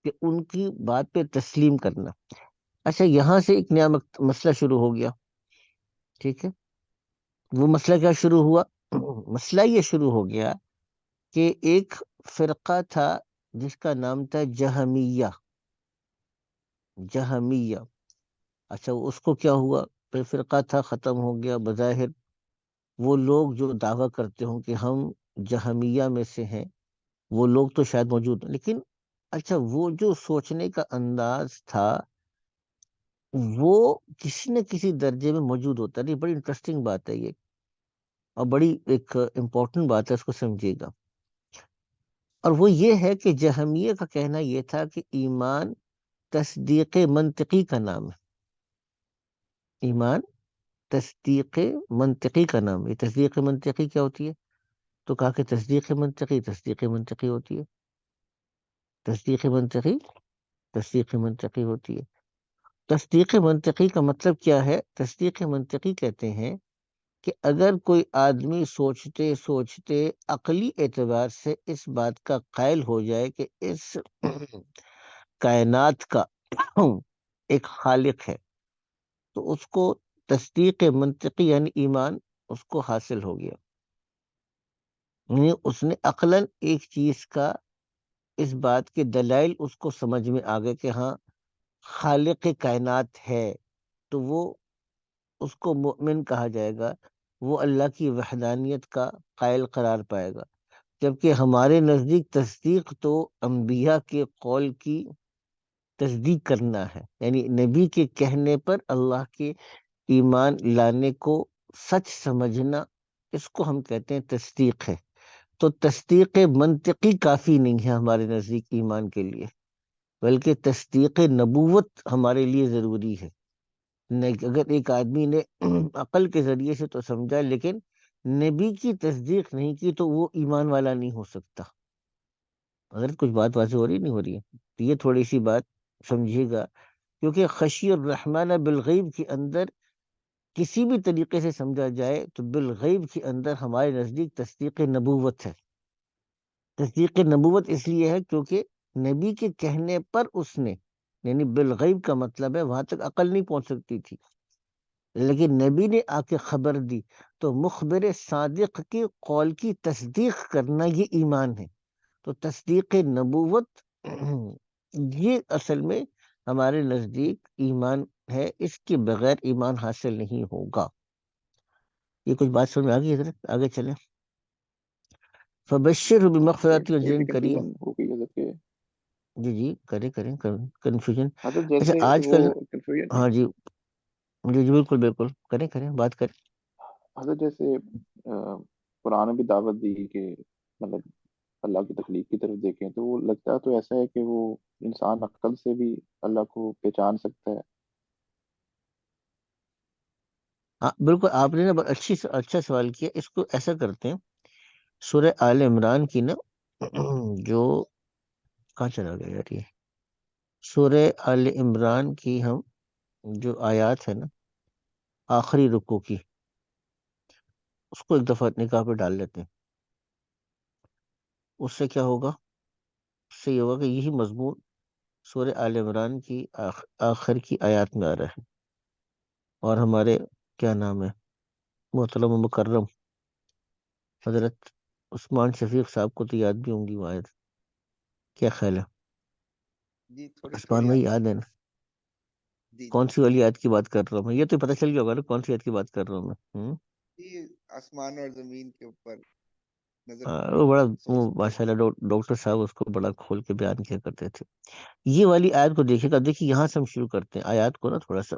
کہ ان کی بات پہ تسلیم کرنا. اچھا، یہاں سے ایک نیا مسئلہ شروع ہو گیا. ٹھیک ہے. وہ مسئلہ کیا شروع ہوا؟ مسئلہ یہ شروع ہو گیا کہ ایک فرقہ تھا جس کا نام تھا جہمیہ. جہمیہ. اچھا، اس کو کیا ہوا؟ پھر فرقہ تھا، ختم ہو گیا. بظاہر وہ لوگ جو دعویٰ کرتے ہوں کہ ہم جہمیہ میں سے ہیں، وہ لوگ تو شاید موجود ہیں، لیکن اچھا، وہ جو سوچنے کا انداز تھا وہ کسی نہ کسی درجے میں موجود ہوتا ہے. یہ بڑی انٹرسٹنگ بات ہے یہ، اور بڑی ایک امپورٹنٹ بات ہے، اس کو سمجھیے گا. اور وہ یہ ہے کہ جہمیہ کا کہنا یہ تھا کہ ایمان تصدیق منطقی کا نام ہے. ایمان تصدیق منطقی کا نام ہے. تصدیق منطقی کیا ہوتی ہے؟ تو کہا کہ تصدیق منطقی ہوتی ہے. تصدیق منطقی تصدیق منطقی ہوتی ہے. تصدیق منطقی کا مطلب کیا ہے؟ تصدیق منطقی کہتے ہیں کہ اگر کوئی آدمی سوچتے سوچتے عقلی اعتبار سے اس بات کا قائل ہو جائے کہ اس کائنات کا ایک خالق ہے، تو اس کو تصدیق منطقی یعنی ایمان اس کو حاصل ہو گیا. یعنی اس نے عقلاً ایک چیز کا، اس بات کے دلائل اس کو سمجھ میں آ گئے کہ ہاں خالق کائنات ہے، تو وہ اس کو مؤمن کہا جائے گا، وہ اللہ کی وحدانیت کا قائل قرار پائے گا. جبکہ ہمارے نزدیک تصدیق تو انبیاء کے قول کی تصدیق کرنا ہے. یعنی نبی کے کہنے پر اللہ کے ایمان لانے کو سچ سمجھنا، اس کو ہم کہتے ہیں تصدیق ہے. تو تصدیق منطقی کافی نہیں ہے ہمارے نزدیک ایمان کے لیے، بلکہ تصدیق نبوت ہمارے لیے ضروری ہے. اگر ایک آدمی نے عقل کے ذریعے سے تو سمجھا، لیکن نبی کی تصدیق نہیں کی، تو وہ ایمان والا نہیں ہو سکتا. اگر کچھ بات واضح ہو رہی نہیں ہو رہی ہے؟ تو یہ تھوڑی سی بات سمجھیے گا، کیونکہ خشی الرحمن بالغیب کے اندر کسی بھی طریقے سے سمجھا جائے تو بالغیب کے اندر ہمارے نزدیک تصدیق نبوت ہے. تصدیق نبوت اس لیے ہے کیونکہ نبی کے کہنے پر اس نے، یعنی بالغیب کا مطلب ہے وہاں تک عقل نہیں پہنچ سکتی تھی، لیکن نبی نے آ کے خبر دی، تو مخبر صادق کی قول کی تصدیق کرنا یہ ایمان ہے. تو تصدیق نبوت یہ اصل میں ہمارے نزدیک ایمان ہے، اس کے بغیر ایمان حاصل نہیں ہوگا. یہ کچھ بات سمجھ میں آ گئی حضرت؟ آگے چلیں. فبشر بمغفرت تھوڑی سی اجر کریم. کنفیوژن ہو گئی حضرت کے. جی جی، کریں کریں کنفیوژن. حضرت اچھا، جیسے آج وہ کل. کنفیوژن ہاں نہیں. جی جی جی، بالکل بالکل، کریں کریں بات کریں. حضرت جیسے قرآن میں بھی دعوت دی کہ مطلب اللہ کی تخلیق کی طرف دیکھیں، تو وہ لگتا تو ایسا ہے کہ وہ انسان عقل سے بھی اللہ کو پہچان سکتا ہے. ہاں بالکل، آپ نے نا بہت اچھا سوال کیا. اس کو ایسا کرتے ہیں، سورہ آل عمران کی نا جو کہاں چلا گیا یار یہ، سورہ آل عمران کی ہم جو آیات ہے نا آخری رکوع کی، اس کو ایک دفعہ نکاح پہ ڈال لیتے ہیں. اس سے کیا ہوگا؟ اس سے یہ ہوگا کہ یہی مضمون سورہ آل عمران کی آخر کی آیات میں آ رہا ہے. اور ہمارے کیا نام ہے، محترم و مکرم حضرت عثمان شفیق صاحب کو تو یاد بھی ہوں گی وہ آیت، کیا خیال ہے؟ جی تھوڑی عثمان تھوڑی بھائی آتی یاد ہے. ہے نا جی کون جی سی والی آیت کی بات کر رہا ہوں میں؟ یہ تو پتہ چل گیا ہوگا نا کون سی آیت کی بات کر رہا ہوں میں. جی. آسمان اور زمین کے اوپر نظر وہ بڑا، وہ سوچتے ماشاء ہوئے. اللہ ڈاکٹر صاحب اس کو بڑا کھول کے بیان کیا کرتے تھے. یہ والی آیت کو دیکھیے گا. دیکھیے یہاں سے ہم شروع کرتے ہیں آیات کو نا تھوڑا سا.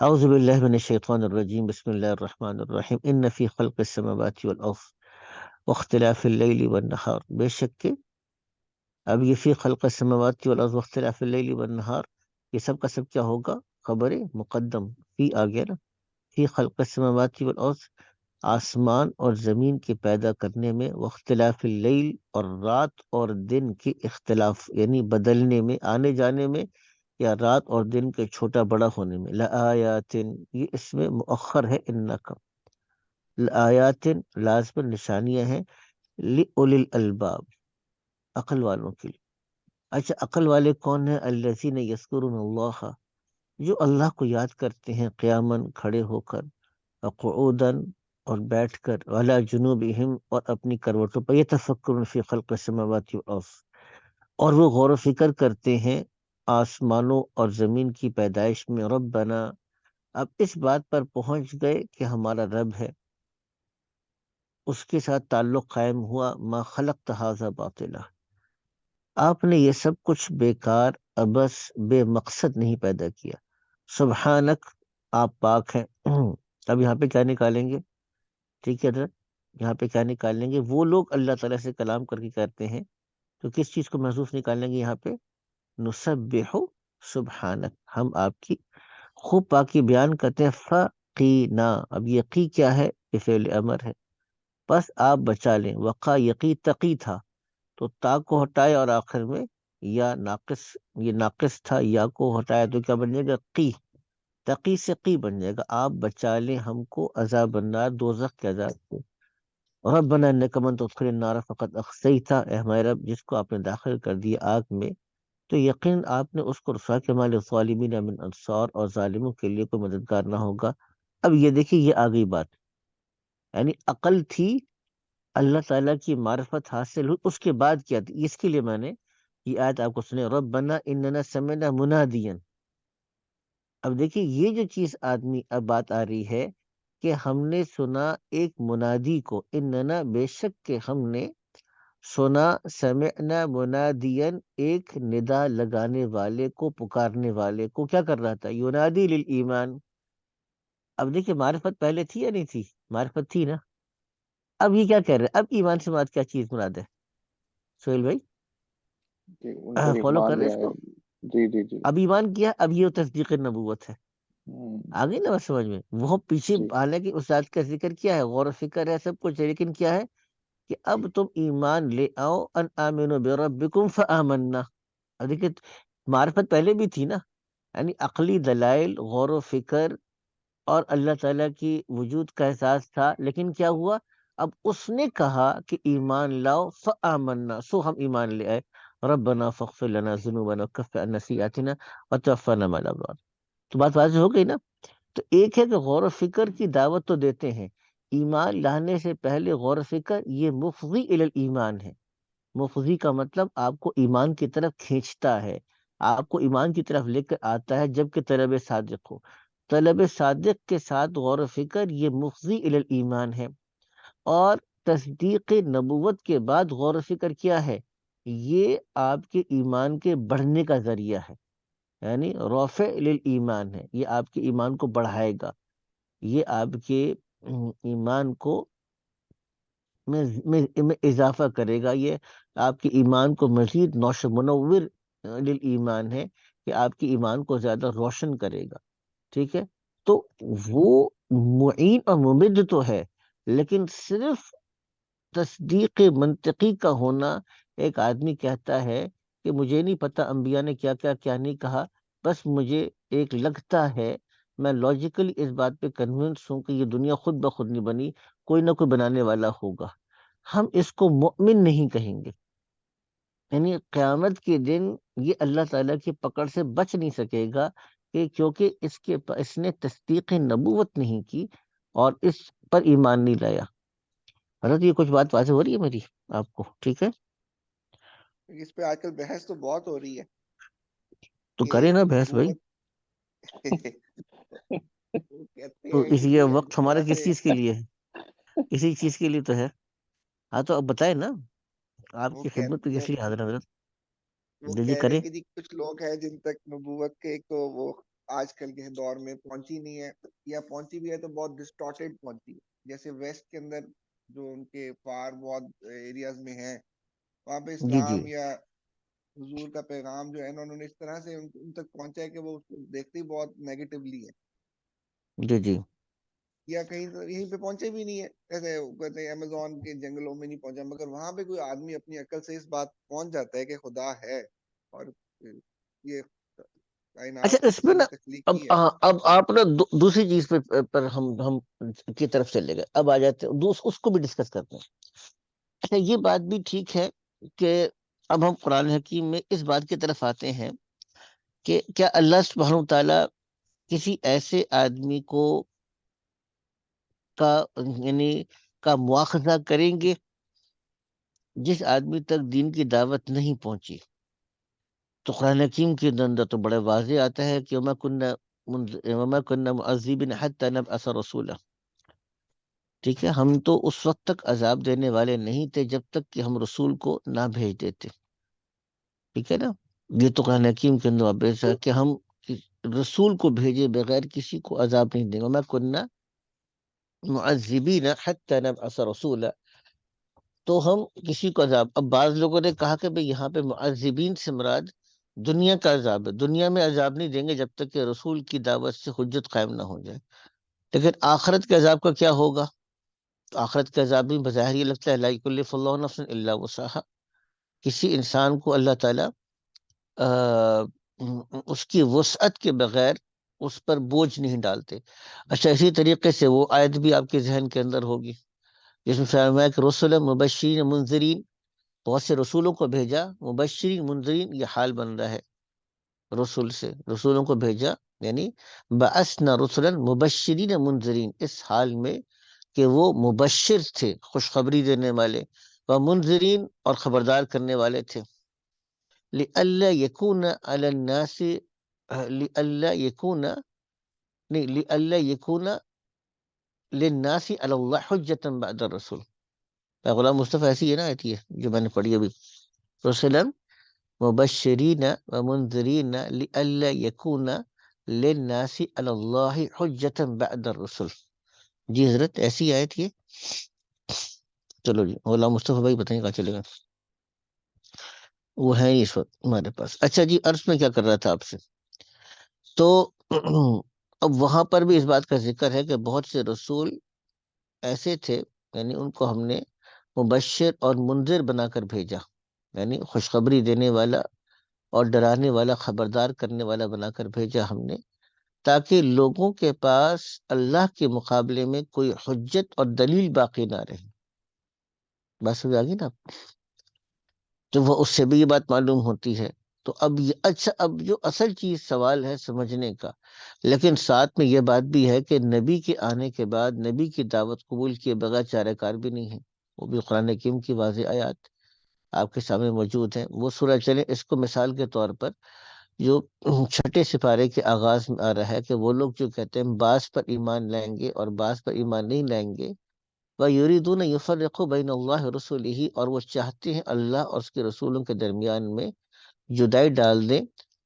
اعوذ باللہ من الشیطان الرجیم، بسم اللہ الرحمن الرحیم. ان فی خلق السماوات والارض واختلاف اللیل والنہار، بے شک کہ اب یہ فی خلق السماوات والارض واختلاف اللیل والنہار، یہ سب کا سب کیا ہوگا؟ خبر مقدم فی آ گیا نا. فی خلق السماوات والارض، آسمان اور زمین کے پیدا کرنے میں، واختلاف اللیل اور رات اور دن کے اختلاف یعنی بدلنے میں، آنے جانے میں، یا رات اور دن کے چھوٹا بڑا ہونے میں. لآیات، یہ اس میں مؤخر ہے ان کا. لآیات لازم نشانیاں ہیں، لأولی الالباب، عقل والوں کے لیے. اچھا عقل والے کون ہیں؟ الذین یذکرون اللہ، جو اللہ کو یاد کرتے ہیں قیاماً کھڑے ہو کر، وقعوداً اور بیٹھ کر، وعلی جنوبہم اور اپنی کروٹوں پر، یتفکرون فی خلق السماوات والارض، اور وہ غور و فکر کرتے ہیں آسمانوں اور زمین کی پیدائش میں. ربنا، اب اس بات پر پہنچ گئے کہ ہمارا رب ہے، اس کے ساتھ تعلق قائم ہوا. ما خلقت ھذا باطلا، آپ نے یہ سب کچھ بیکار ابس بے مقصد نہیں پیدا کیا. سبحانک، آپ پاک ہیں. اب یہاں پہ کیا نکالیں گے؟ ٹھیک ہے حضرت، یہاں پہ کیا نکالیں گے؟ وہ لوگ اللہ تعالیٰ سے کلام کر کے کہتے ہیں تو کس چیز کو محسوس نکالیں گے یہاں پہ؟ نسبح سبحانک، ہم آپ کی خوب پاکی بیان کرتے ہیں. فقینا، اب یقی کیا ہے؟ یہ فعل امر ہے، بس آپ بچا لیں. وقا یقی تقی تھا تو تا کو ہٹائے اور آخر میں یا ناقص، یہ ناقص تھا، یا کو ہٹایا تو کیا بن جائے گا؟ قی. تقی سے قی بن جائے گا. آپ بچا لیں ہم کو عذاب النار، دوزخ کے عذاب سے. ربنا انک من تدخل النار فقد اخزیتہ، اے ہمارے رب جس کو آپ نے داخل کر دیا آگ میں تو یقین آپ نے اس کو رسوا کے. مال الظالمین من انصار، اور ظالموں کے لیے کوئی مددگار نہ ہوگا. اب یہ دیکھیے یہ آ گئی بات، یعنی عقل تھی، اللہ تعالیٰ کی معرفت حاصل ہوئی، اس کے بعد کیا تھی؟ اس کے لیے میں نے یہ آیت آپ کو سنے. ربنا اننا سمعنا منادیا. اب دیکھیے یہ جو چیز آدمی اب بات آ رہی ہے کہ ہم نے سنا ایک منادی کو. اننا، بے شک کہ ہم نے سنا، سمعنا منادین، ایک ندا لگانے والے کو، پکارنے والے کو. کیا کر رہا تھا؟ ینادی للایمان. اب دیکھیے معرفت پہلے تھی یا نہیں تھی؟ معرفت تھی نا. اب یہ کیا کہہ رہے ہیں؟ اب ایمان سے مراد کیا چیز مراد ہے سہیل بھائی؟ کہ ان کا فالو کر ایمان رہے لے اس آئے. کو؟ جی جی جی. اب ایمان کیا، اب یہ تصدیق نبوت ہے. ہوں، آ گئی نا بس سمجھ میں؟ وہ پیچھے جی حالانکہ اس ذات کا ذکر کیا ہے، غور و فکر ہے، سب کچھ ہے، لیکن کیا ہے کہ اب تم ایمان لے آؤ. ان آمنوا بربکم فآمنا. اب دیکھیے معرفت پہلے بھی تھی نا، یعنی عقلی دلائل، غور و فکر اور اللہ تعالیٰ کی وجود کا احساس تھا. لیکن کیا ہوا؟ اب اس نے کہا کہ ایمان لاؤ، فآمنا، سو ہم ایمان لے آئے. ربنا فاغفر لنا ذنوبنا وکفر عنا سیئاتنا وتوفنا مع الابرار. تو بات واضح ہو گئی نا. تو ایک ہے کہ غور و فکر کی دعوت تو دیتے ہیں، ایمان لانے سے پہلے غور و فکر، یہ مفضی الی الایمان ہے. مفضی کا مطلب آپ کو ایمان کی طرف کھینچتا ہے، آپ کو ایمان کی طرف لے کر آتا ہے، جبکہ طلب صادق ہو. طلب صادق کے ساتھ غور و فکر، یہ مفضی الی الایمان ہے. اور تصدیق نبوت کے بعد غور و فکر کیا ہے؟ یہ آپ کے ایمان کے بڑھنے کا ذریعہ ہے، یعنی رافع للایمان ہے. یہ آپ کے ایمان کو بڑھائے گا، یہ آپ کے ایمان کو میں اضافہ کرے گا. یہ آپ کے ایمان کو مزید نوش منور للایمان ہے کہ آپ کے ایمان کو زیادہ روشن کرے گا. ٹھیک ہے، تو وہ معین اور ممد تو ہے، لیکن صرف تصدیق منطقی کا ہونا. ایک آدمی کہتا ہے کہ مجھے نہیں پتا انبیاء نے کیا کیا کیا نہیں کہا، بس مجھے ایک لگتا ہے، میں لاجیکلی اس بات پہ کنونس ہوں کہ یہ دنیا خود بخود نہیں بنی، کوئی نہ کوئی بنانے والا ہوگا. ہم اس کو مؤمن نہیں کہیں گے. یعنی قیامت کے دن یہ اللہ تعالیٰ کی پکڑ سے بچ نہیں سکے گا، کہ کیونکہ اس نے تصدیق نبوت نہیں کی اور اس پر ایمان نہیں لایا. حضرت یہ کچھ بات واضح ہو رہی ہے میری آپ کو؟ ٹھیک ہے، اس پہ آج کل بحث تو بہت ہو رہی ہے تو کہ کرے نا بحث بھائی. نبوت وہ کہتے تو ہیں اس کہ لیے جی وقت اللہ ہمارا تعالیٰ کس نے، چیز کے لیے ہے؟ اسی چیز کے لیے تو ہے. ہاں تو اب بتائیں نا، آپ وہ کی کہ خدمت پہ وہ کیسی حاضر ہے حضرت. وہ جی جی کہہ رہے کریں. ہیں کہ جی کچھ لوگ ہیں جن تک نبوت کے ایک تو وہ آج کل کے دور میں پہنچی نہیں ہے، یا پہنچی بھی ہے تو بہت ڈسٹارٹیڈ پہنچی ہے. جیسے ویسٹ کے اندر جو ان کے فار بہت ایریاز میں ہیں، وہاں پہ جی جی اسلام یا حضور کا پیغام جو ہے نا، انہوں نے اس طرح سے ان تک پہنچا ہے کہ وہ اس کو دیکھتے ہی بہت نیگیٹیولی ہے، جی جی. یا کہیں یہیں پہ پہنچے بھی نہیں ہے. جیسے کہتے ہیں امیزون کے جنگلوں میں نہیں پہنچا، مگر وہاں پہ کوئی آدمی اپنی عقل سے اس بات پہنچ جاتا ہے کہ خدا ہے اور یہ اچھا کائنات کو اس میں کسی نا، نے تخلیق اب کی ہے. اب آپ نا دوسری چیز پر ہم کی طرف چلے گئے. اب آ جاتے ہیں اس کو بھی ڈسکس کرتے ہیں. اچھا یہ بات بھی ٹھیک ہے کہ اب ہم قرآن حکیم میں اس بات کی طرف آتے ہیں کہ کیا اللہ سبحانہ و تعالیٰ کسی ایسے آدمی کا یعنی کا مواخذہ کریں گے جس آدمی تک دین کی دعوت نہیں پہنچی؟ تو قرآن حکیم کے اندر تو بڑے واضح آتا ہے کہ وما كنا معذبین حتی نبعث رسولا. ٹھیک ہے، ہم تو اس وقت تک عذاب دینے والے نہیں تھے جب تک کہ ہم رسول کو نہ بھیج دیتے. ٹھیک ہے نا، یہ تو قرآن حکیم کے اندر واضح ہے کہ ہم رسول کو بھیجے بغیر کسی کو عذاب نہیں دیں گے. وما كنا معذبین حتی نبعث رسولا. تو ہم کسی کو عذاب، اب بعض لوگوں نے کہا کہ بھئی یہاں پہ معذبین سے مراد دنیا کا عذاب ہے، دنیا میں عذاب نہیں دیں گے جب تک کہ رسول کی دعوت سے حجت قائم نہ ہو جائے. لیکن آخرت کے عذاب کا کیا ہوگا؟ تو آخرت کے عذاب بھی بظاہر یہ لگتا ہے لا یکلف اللہ نفسا الا وسعها. کسی انسان کو اللہ تعالیٰ اس کی وسعت کے بغیر اس پر بوجھ نہیں ڈالتے. اچھا اسی طریقے سے وہ آیت بھی آپ کے ذہن کے اندر ہوگی جس میں فرمایا کہ رسول مبشرین منذرین، بہت سے رسولوں کو بھیجا. مبشرین منذرین یہ حال بن رہا ہے، رسول سے رسولوں کو بھیجا، یعنی بعثنا رسلا مبشرین منذرین، اس حال میں کہ وہ مبشر تھے، خوشخبری دینے والے، و منذرین اور خبردار کرنے والے تھے. لئلا یکون علی الناس، لئلا یکون نہیں لئلا یکون للناس علی اللہ حجتا بعد الرسول. غلام مصطفیٰ ایسی ہے نا آتی ہے جو میں نے پڑھی ابھی، رسلا مبشرین ومنذرین لئلا یکون للناس علی اللہ حجتا بعد الرسل. جی حضرت ایسی آیت ہے. چلو جی غلام مصطفیٰ بھائی بتائیں کہاں چلے گا؟ وہ ہے اس وقت ہمارے پاس. اچھا جی، عرض میں کیا کر رہا تھا آپ سے، تو اب وہاں پر بھی اس بات کا ذکر ہے کہ بہت سے رسول ایسے تھے، یعنی ان کو ہم نے مبشر اور منذر بنا کر بھیجا، یعنی خوشخبری دینے والا اور ڈرانے والا، خبردار کرنے والا بنا کر بھیجا ہم نے، تاکہ لوگوں کے پاس اللہ کے مقابلے میں کوئی حجت اور دلیل باقی نہ رہے. بات سمجھ آ گئی نا؟ تو وہ اس سے بھی یہ بات معلوم ہوتی ہے. تو اب اچھا، اب جو اصل چیز سوال ہے سمجھنے کا، لیکن ساتھ میں یہ بات بھی ہے کہ نبی کے آنے کے بعد نبی کی دعوت قبول کیے بغیر چارہ کار بھی نہیں ہے. وہ بھی قرآن حکیم کی واضح آیات آپ کے سامنے موجود ہیں. وہ سورہ چلیں، اس کو مثال کے طور پر جو چھٹے سپارے کے آغاز میں آ رہا ہے کہ وہ لوگ جو کہتے ہیں بعض پر ایمان لائیں گے اور بعض پر ایمان نہیں لائیں گے، وَيُرِيدُونَ يُفَرِّقُوا بَيْنَ اللَّهِ وَرُسُولِهِ، اور وہ چاہتے ہیں اللہ اور اس کے رسولوں کے درمیان میں جدائی ڈال دیں.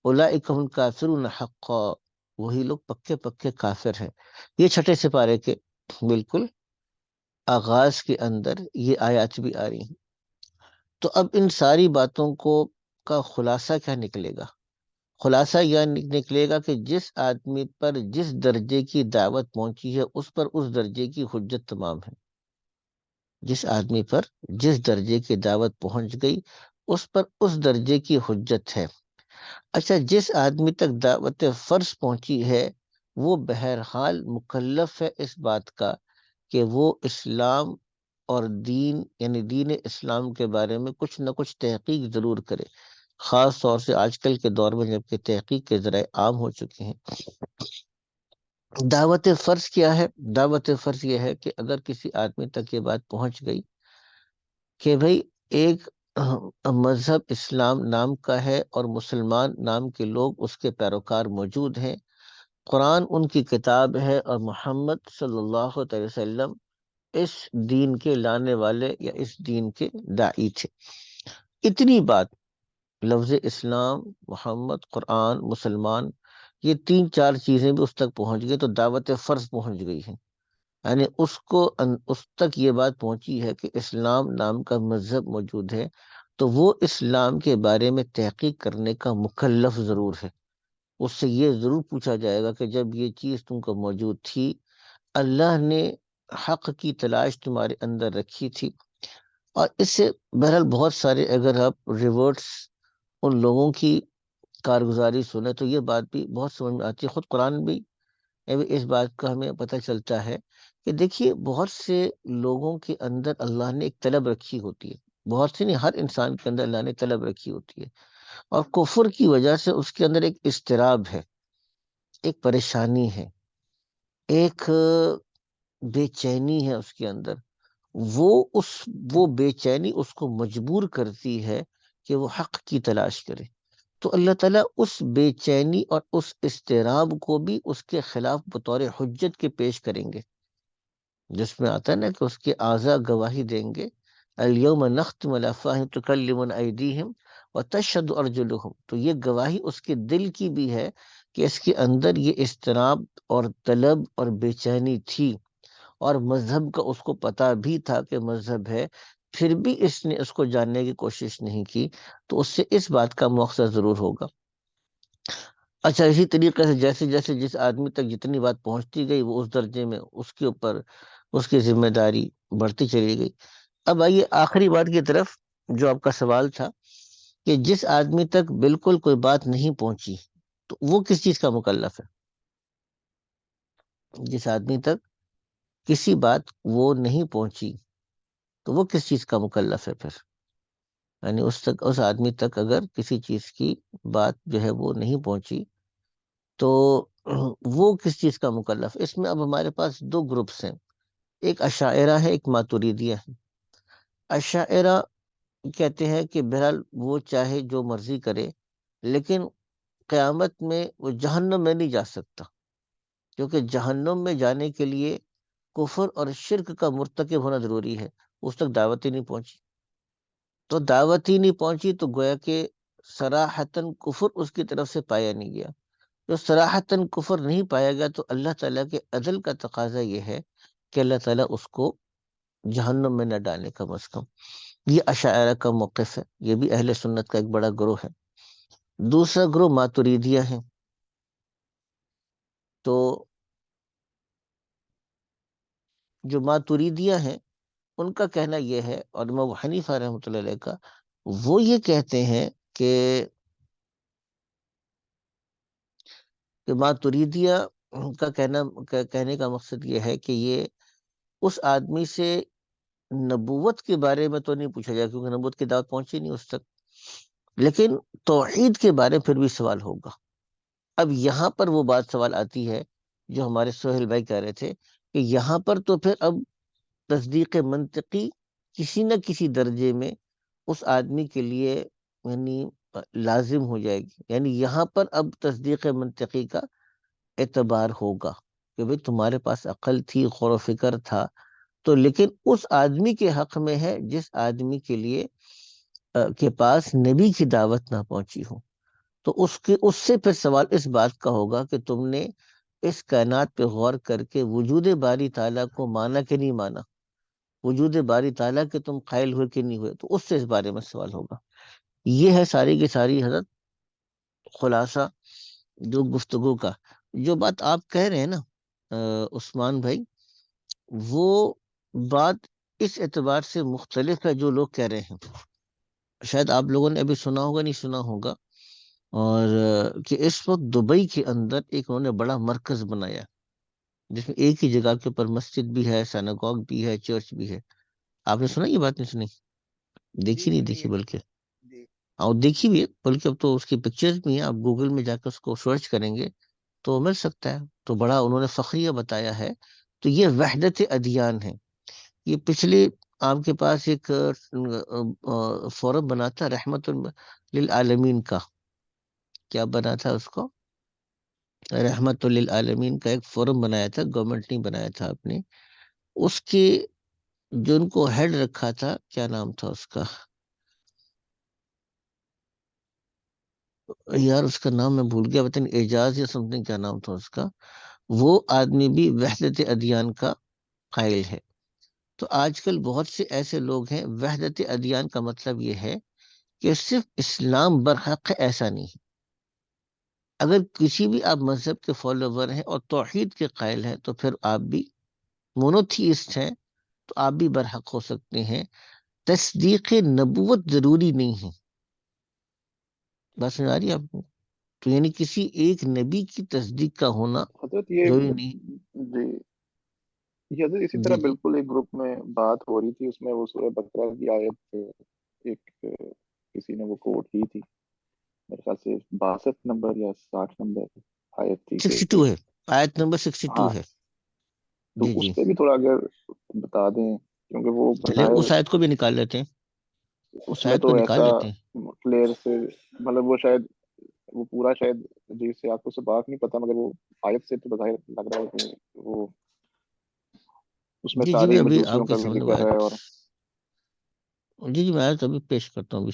اولئک هم الکافرون حقا، وہی لوگ پکے پکے کافر ہیں. یہ چھٹے سپارے کے بالکل آغاز کے اندر یہ آیات بھی آ رہی ہیں. تو اب ان ساری باتوں کا خلاصہ کیا نکلے گا؟ خلاصہ یہ نکلے گا کہ جس آدمی پر جس درجے کی دعوت پہنچی ہے اس پر اس درجے کی حجت تمام ہے. جس آدمی پر جس درجے کی دعوت پہنچ گئی اس پر اس درجے کی حجت ہے. اچھا جس آدمی تک دعوت فرض پہنچی ہے وہ بہرحال مکلف ہے اس بات کا کہ وہ اسلام اور دین یعنی دین اسلام کے بارے میں کچھ نہ کچھ تحقیق ضرور کرے. خاص طور سے آج کل کے دور میں جب کہ تحقیق کے ذرائع عام ہو چکے ہیں، دعوت فرض کیا ہے؟ دعوت فرض یہ ہے کہ اگر کسی آدمی تک یہ بات پہنچ گئی کہ بھئی ایک مذہب اسلام نام کا ہے اور مسلمان نام کے لوگ اس کے پیروکار موجود ہیں، قرآن ان کی کتاب ہے اور محمد صلی اللہ علیہ وسلم اس دین کے لانے والے یا اس دین کے داعی تھے، اتنی بات، لفظ اسلام، محمد، قرآن، مسلمان، یہ تین چار چیزیں بھی اس تک پہنچ گئی تو دعوت فرض پہنچ گئی ہے، یعنی اس تک یہ بات پہنچی ہے کہ اسلام نام کا مذہب موجود ہے، تو وہ اسلام کے بارے میں تحقیق کرنے کا مکلف ضرور ہے، اس سے یہ ضرور پوچھا جائے گا کہ جب یہ چیز تم کو موجود تھی، اللہ نے حق کی تلاش تمہارے اندر رکھی تھی، اور اس سے بہرحال بہت سارے اگر آپ ریورٹس ان لوگوں کی کارگزاری سنیں تو یہ بات بھی بہت سمجھ میں آتی ہے، خود قرآن بھی اس بات کا ہمیں پتہ چلتا ہے کہ دیکھیے بہت سے لوگوں کے اندر اللہ نے ایک طلب رکھی ہوتی ہے، بہت سے نہیں، ہر انسان کے اندر اللہ نے طلب رکھی ہوتی ہے، اور کفر کی وجہ سے اس کے اندر ایک اضطراب ہے، ایک پریشانی ہے، ایک بے چینی ہے اس کے اندر، وہ اس وہ بے چینی اس کو مجبور کرتی ہے کہ وہ حق کی تلاش کرے، تو اللہ تعالیٰ اس بے چینی اور اس اضطراب کو بھی اس کے خلاف بطور حجت کے پیش کریں گے، جس میں آتا ہے نا کہ اس کے اعضاء گواہی دیں گے، الیوم نختم علی افواہہم تکلمنا ایدیہم وتشہد ارجلہم، تو یہ گواہی اس کے دل کی بھی ہے کہ اس کے اندر یہ اضطراب اور طلب اور بے چینی تھی، اور مذہب کا اس کو پتا بھی تھا کہ مذہب ہے، پھر بھی اس نے اس کو جاننے کی کوشش نہیں کی، تو اس سے اس بات کا مؤاخذہ ضرور ہوگا۔ اچھا، اسی طریقے سے جیسے جیسے جس آدمی تک جتنی بات پہنچتی گئی وہ اس درجے میں اس کے اوپر اس کی ذمہ داری بڑھتی چلی گئی۔ اب آئیے آخری بات کی طرف، جو آپ کا سوال تھا کہ جس آدمی تک بالکل کوئی بات نہیں پہنچی تو وہ کس چیز کا مکلف ہے؟ جس آدمی تک کسی بات وہ نہیں پہنچی تو وہ کس چیز کا مکلف ہے پھر؟ یعنی اس آدمی تک اگر کسی چیز کی بات جو ہے وہ نہیں پہنچی تو وہ کس چیز کا مکلف؟ اس میں اب ہمارے پاس دو گروپس ہیں، ایک اشاعرہ ہے، ایک ماتوریدیہ ہے۔ اشاعرہ کہتے ہیں کہ بہرحال وہ چاہے جو مرضی کرے، لیکن قیامت میں وہ جہنم میں نہیں جا سکتا، کیونکہ جہنم میں جانے کے لیے کفر اور شرک کا مرتکب ہونا ضروری ہے، اس تک دعوت ہی نہیں پہنچی، تو دعوت ہی نہیں پہنچی تو گویا کہ صراحتاً کفر اس کی طرف سے پایا نہیں گیا، جو صراحتاً کفر نہیں پایا گیا تو اللہ تعالیٰ کے عدل کا تقاضا یہ ہے کہ اللہ تعالیٰ اس کو جہنم میں نہ ڈالے کم از کم۔ یہ اشاعرہ کا موقف ہے، یہ بھی اہل سنت کا ایک بڑا گروہ ہے۔ دوسرا گروہ ماتوریدیہ ہے، تو جو ماتوریدیہ ہیں ان کا کہنا یہ ہے، اور امام ابو حنیفہ رحمۃ اللہ علیہ کا، وہ یہ کہتے ہیں کہ ماتوریدیہ کا کہنے کا مقصد یہ ہے کہ یہ اس آدمی سے نبوت کے بارے میں تو نہیں پوچھا جائے کیونکہ نبوت کی دعوت پہنچی نہیں اس تک، لیکن توحید کے بارے میں پھر بھی سوال ہوگا۔ اب یہاں پر وہ بات سوال آتی ہے جو ہمارے سہیل بھائی کہہ رہے تھے کہ یہاں پر تو پھر اب تصدیق منطقی کسی نہ کسی درجے میں اس آدمی کے لیے یعنی لازم ہو جائے گی، یعنی یہاں پر اب تصدیق منطقی کا اعتبار ہوگا کہ بھئی تمہارے پاس عقل تھی، غور و فکر تھا، تو لیکن اس آدمی کے حق میں ہے جس آدمی کے لیے کے پاس نبی کی دعوت نہ پہنچی ہو، تو اس سے پھر سوال اس بات کا ہوگا کہ تم نے اس کائنات پہ غور کر کے وجود باری تعالیٰ کو مانا کہ نہیں مانا، وجود باری تعالیٰ کے تم قائل ہوئے کہ نہیں ہوئے، تو اس سے اس بارے میں سوال ہوگا۔ یہ ہے ساری کی ساری حضرت خلاصہ جو گفتگو کا۔ جو بات آپ کہہ رہے ہیں نا عثمان بھائی، وہ بات اس اعتبار سے مختلف ہے جو لوگ کہہ رہے ہیں، شاید آپ لوگوں نے ابھی سنا ہوگا نہیں سنا ہوگا، اور کہ اس وقت دبئی کے اندر ایک انہوں نے بڑا مرکز بنایا جس میں ایک ہی جگہ کے اوپر مسجد بھی ہے، سیناگوگ بھی ہے، چرچ بھی ہے۔ آپ نے سنا یہ بات؟ نہیں سنی؟ جی دیکھی نہیں سنی دیکھی ہے بلکہ، جی۔ اور دیکھی بھی ہے بلکہ، اب تو اس کی پکچرز بھی ہیں، آپ گوگل میں جا کے اس کو سرچ کریں گے تو مل سکتا ہے۔ تو بڑا انہوں نے فخریہ بتایا ہے. تو یہ وحدت ادیان ہے. یہ پچھلے آپ کے پاس ایک فورم بنا تھا رحمت للعالمین کا. کیا بنا تھا اس کو؟ رحمت للعالمین کا ایک فورم بنایا تھا، گورنمنٹ نے بنایا تھا آپ نے. اس کے جو ان کو ہیڈ رکھا تھا، کیا نام تھا اس کا یار، اس کا نام میں بھول گیا، پتہ نہیں اعجاز یا سمتھنگ، کیا نام تھا اس کا. وہ آدمی بھی وحدت ادیان کا قائل ہے. تو آج کل بہت سے ایسے لوگ ہیں. وحدت ادیان کا مطلب یہ ہے کہ صرف اسلام برحق ہے، ایسا نہیں. اگر کسی بھی آپ مذہب کے فالوور ہیں اور توحید کے قائل ہیں تو پھر آپ بھی مونوتھیسٹ ہیں، تو آپ بھی برحق ہو سکتے ہیں. تصدیق نبوت ضروری نہیں ہے. بات سمجھ آ رہی ہے آپ کو؟ تو یعنی کسی ایک نبی کی تصدیق کا ہونا حضرت یہ ضروری نہیں. جی یہ حضرت اسی طرح جی جی بالکل ایک گروپ میں بات ہو رہی تھی، اس میں وہ سورہ بقرہ کی آیت ایک کسی نے وہ کوٹ کی تھی، میرے خیال سے 62 نمبر یا 60 نمبر آیت تھی کہ 62 ہے، آیت نمبر 62 ہاں، ہے. تو جی اس جی، پہ بھی تھوڑا اگر بتا دیں، کیونکہ وہ چلے بظاہر اس آیت کو بھی نکال لیتے ہیں. اس اس میں آیت تو کو نکال ایسا لیتے ہیں. کلیئر سے، مطلب وہ شاید وہ پورا شاید جی سے آپ کو سے بات نہیں پتا، مگر وہ آیت سے تو بظاہر لگ رہا ہے کہ وہ اس میں جی جی، سارے میں ابھی آپ مجوسیوں کے کا بھی سامنے وہ ذکر ہے. آیت، اور جی جی، میں آیت ابھی پیش کرتا ہوں.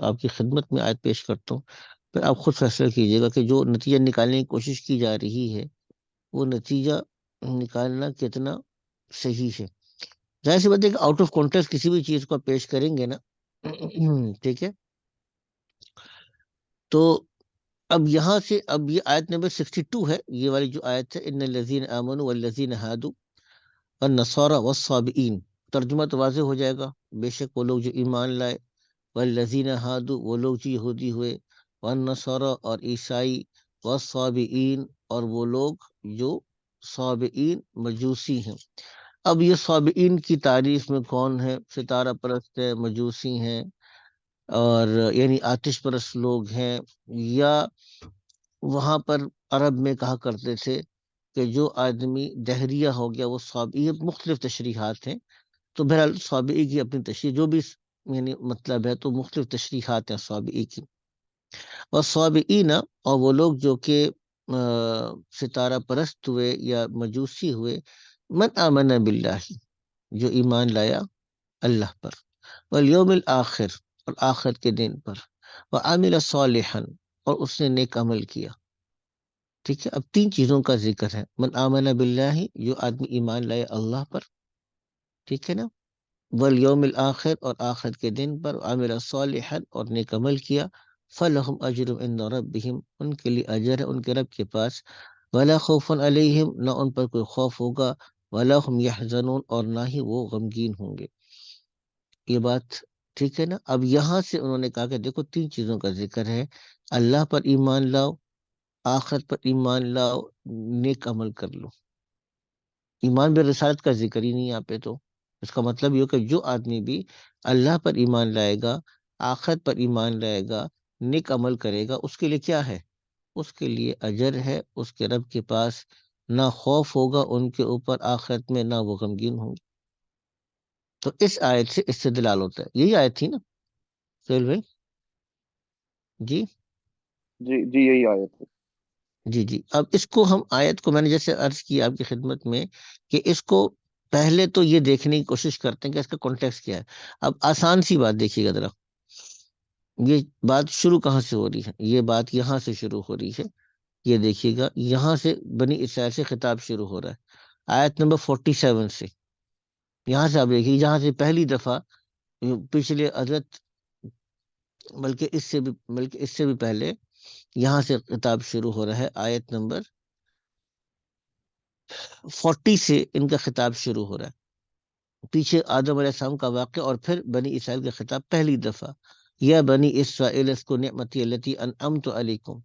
آپ کی خدمت میں آیت پیش کرتا ہوں. پھر آپ خود فیصلہ کیجیے گا کہ جو نتیجہ نکالنے کی کوشش کی جا رہی ہے وہ نتیجہ نکالنا کتنا صحیح ہے. ظاہر سی بات ہے کہ آؤٹ آف کانٹیکسٹ کسی بھی چیز کو آپ پیش کریں گے نا ٹھیک ہے. تو اب یہاں سے اب یہ آیت نمبر 62 ہے، یہ والی جو آیت ہے، ان الذین آمنوا والذین ہادوا والنصارى والصابئین. ترجمہ تو واضح ہو جائے گا. بے شک وہ لوگ جو ایمان لائے، والذین ہادوا وہ لوگ جو یہودی ہوئے، والنصارى اور عیسائی، والصابئین اور وہ لوگ جو صابئین مجوسی ہیں. اب یہ صابئین کی تعریف میں کون ہے؟ ستارہ پرست ہے، مجوسی ہیں، اور یعنی آتش پرست لوگ ہیں. یا وہاں پر عرب میں کہا کرتے تھے کہ جو آدمی دہریہ ہو گیا وہ صابئی. یہ مختلف تشریحات ہیں. تو بہرحال صابئی کی اپنی تشریح جو بھی یعنی مطلب ہے، تو مختلف تشریحات ہیں صابئی کی. اور صابئین اور وہ لوگ جو کہ ستارہ پرست ہوئے یا مجوسی ہوئے، من آمن باللہ جو ایمان لایا اللہ پر، والیوم الآخر اور آخر کے دن پر، وعمل صالحا اور اس نے نیک عمل کیا. ٹھیک ہے. اب 3 چیزوں کا ذکر ہے. من آمن باللہ جو آدمی ایمان لائے اللہ پر، ٹھیک ہے نا، والیوم الآخر اور آخر کے دن پر، وعمل صالحا اور نیک عمل کیا، فلہم اجر عند ربہم ان کے لیے اجر ہے ان کے رب کے پاس، ولا خوف علیہم نہ ان پر کوئی خوف ہوگا، ولا ہم یحزنون اور نہ ہی وہ غمگین ہوں گے. یہ بات ٹھیک ہے نا. اب یہاں سے انہوں نے کہا کہ دیکھو 3 چیزوں کا ذکر ہے، اللہ پر ایمان لاؤ، آخرت پر ایمان لاؤ، نیک عمل کر لو. ایمان بے رسالت کا ذکر ہی نہیں یہاں پہ. تو اس کا مطلب یہ کہ جو آدمی بھی اللہ پر ایمان لائے گا، آخرت پر ایمان لائے گا، نیک عمل کرے گا، اس کے لیے کیا ہے؟ اس کے لیے اجر ہے اس کے رب کے پاس. نہ خوف ہوگا ان کے اوپر آخرت میں، نہ وہ غمگین ہوں گے. تو اس آیت سے استدلال ہوتا ہے. یہی آیت تھی نا سہیل بھائی؟ جی جی جی یہی آیت ہے. جی جی. اب اس کو ہم آیت کو میں نے جیسے عرض کی آپ کی خدمت میں کہ اس کو پہلے تو یہ دیکھنے کی کوشش کرتے ہیں کہ اس کا کانٹیکسٹ کیا ہے. اب آسان سی بات دیکھیے گا ذرا، یہ بات شروع کہاں سے ہو رہی ہے؟ یہ بات یہاں سے شروع ہو رہی ہے. یہ دیکھیے گا یہاں سے بنی اسرائیل سے خطاب شروع ہو رہا ہے آیت نمبر 47 سے. یہاں سے آپ دیکھیے یہاں سے پہلی دفعہ پچھلے حضرت بلکہ اس سے بھی پہلے یہاں سے خطاب شروع ہو رہا ہے. آیت نمبر 40 سے ان کا خطاب شروع ہو رہا ہے. پیچھے آدم علیہ السلام کا واقعہ اور پھر بنی اسرائیل کا خطاب پہلی دفعہ. یا بنی اسرائیل اذکروا نعمتی التی انعمت علیکم،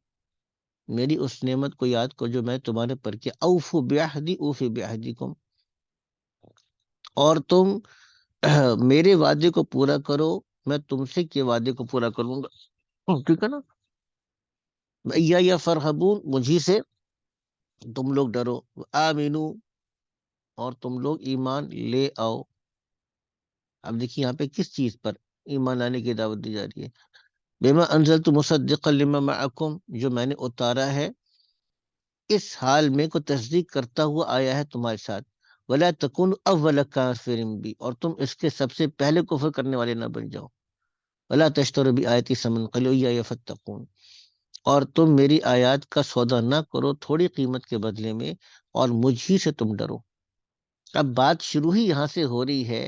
میری اس نعمت کو یاد کرو جو میں تمہارے پر کیا. اوفوا بعہدی اوفی بعہدکم، اور تم میرے وعدے کو پورا کرو، میں تم سے کے وعدے کو پورا کروں گا. ٹھیک ہے نا. یا فرحبون، مجھی سے تم لوگ ڈرو، آمینو، اور تم لوگ ایمان لے آؤ۔ اب دیکھیے یہاں پہ کس چیز پر ایمان لانے کی دعوت دی جا رہی ہے؟ بما انزلت مصدقا لما معکم، جو میں نے اتارا ہے اس حال میں کو تصدیق کرتا ہوا آیا ہے تمہارے ساتھ، ولا تکون اول کافر بھی، اور تم اس کے سب سے پہلے کفر کرنے والے نہ بن جاؤ، ولا تشتروا بآیاتی ثمنا قلیلا یفتقون، اور تم میری آیات کا سودا نہ کرو تھوڑی قیمت کے بدلے میں، اور مجھ ہی سے تم ڈرو۔ اب بات شروع ہی یہاں سے ہو رہی ہے،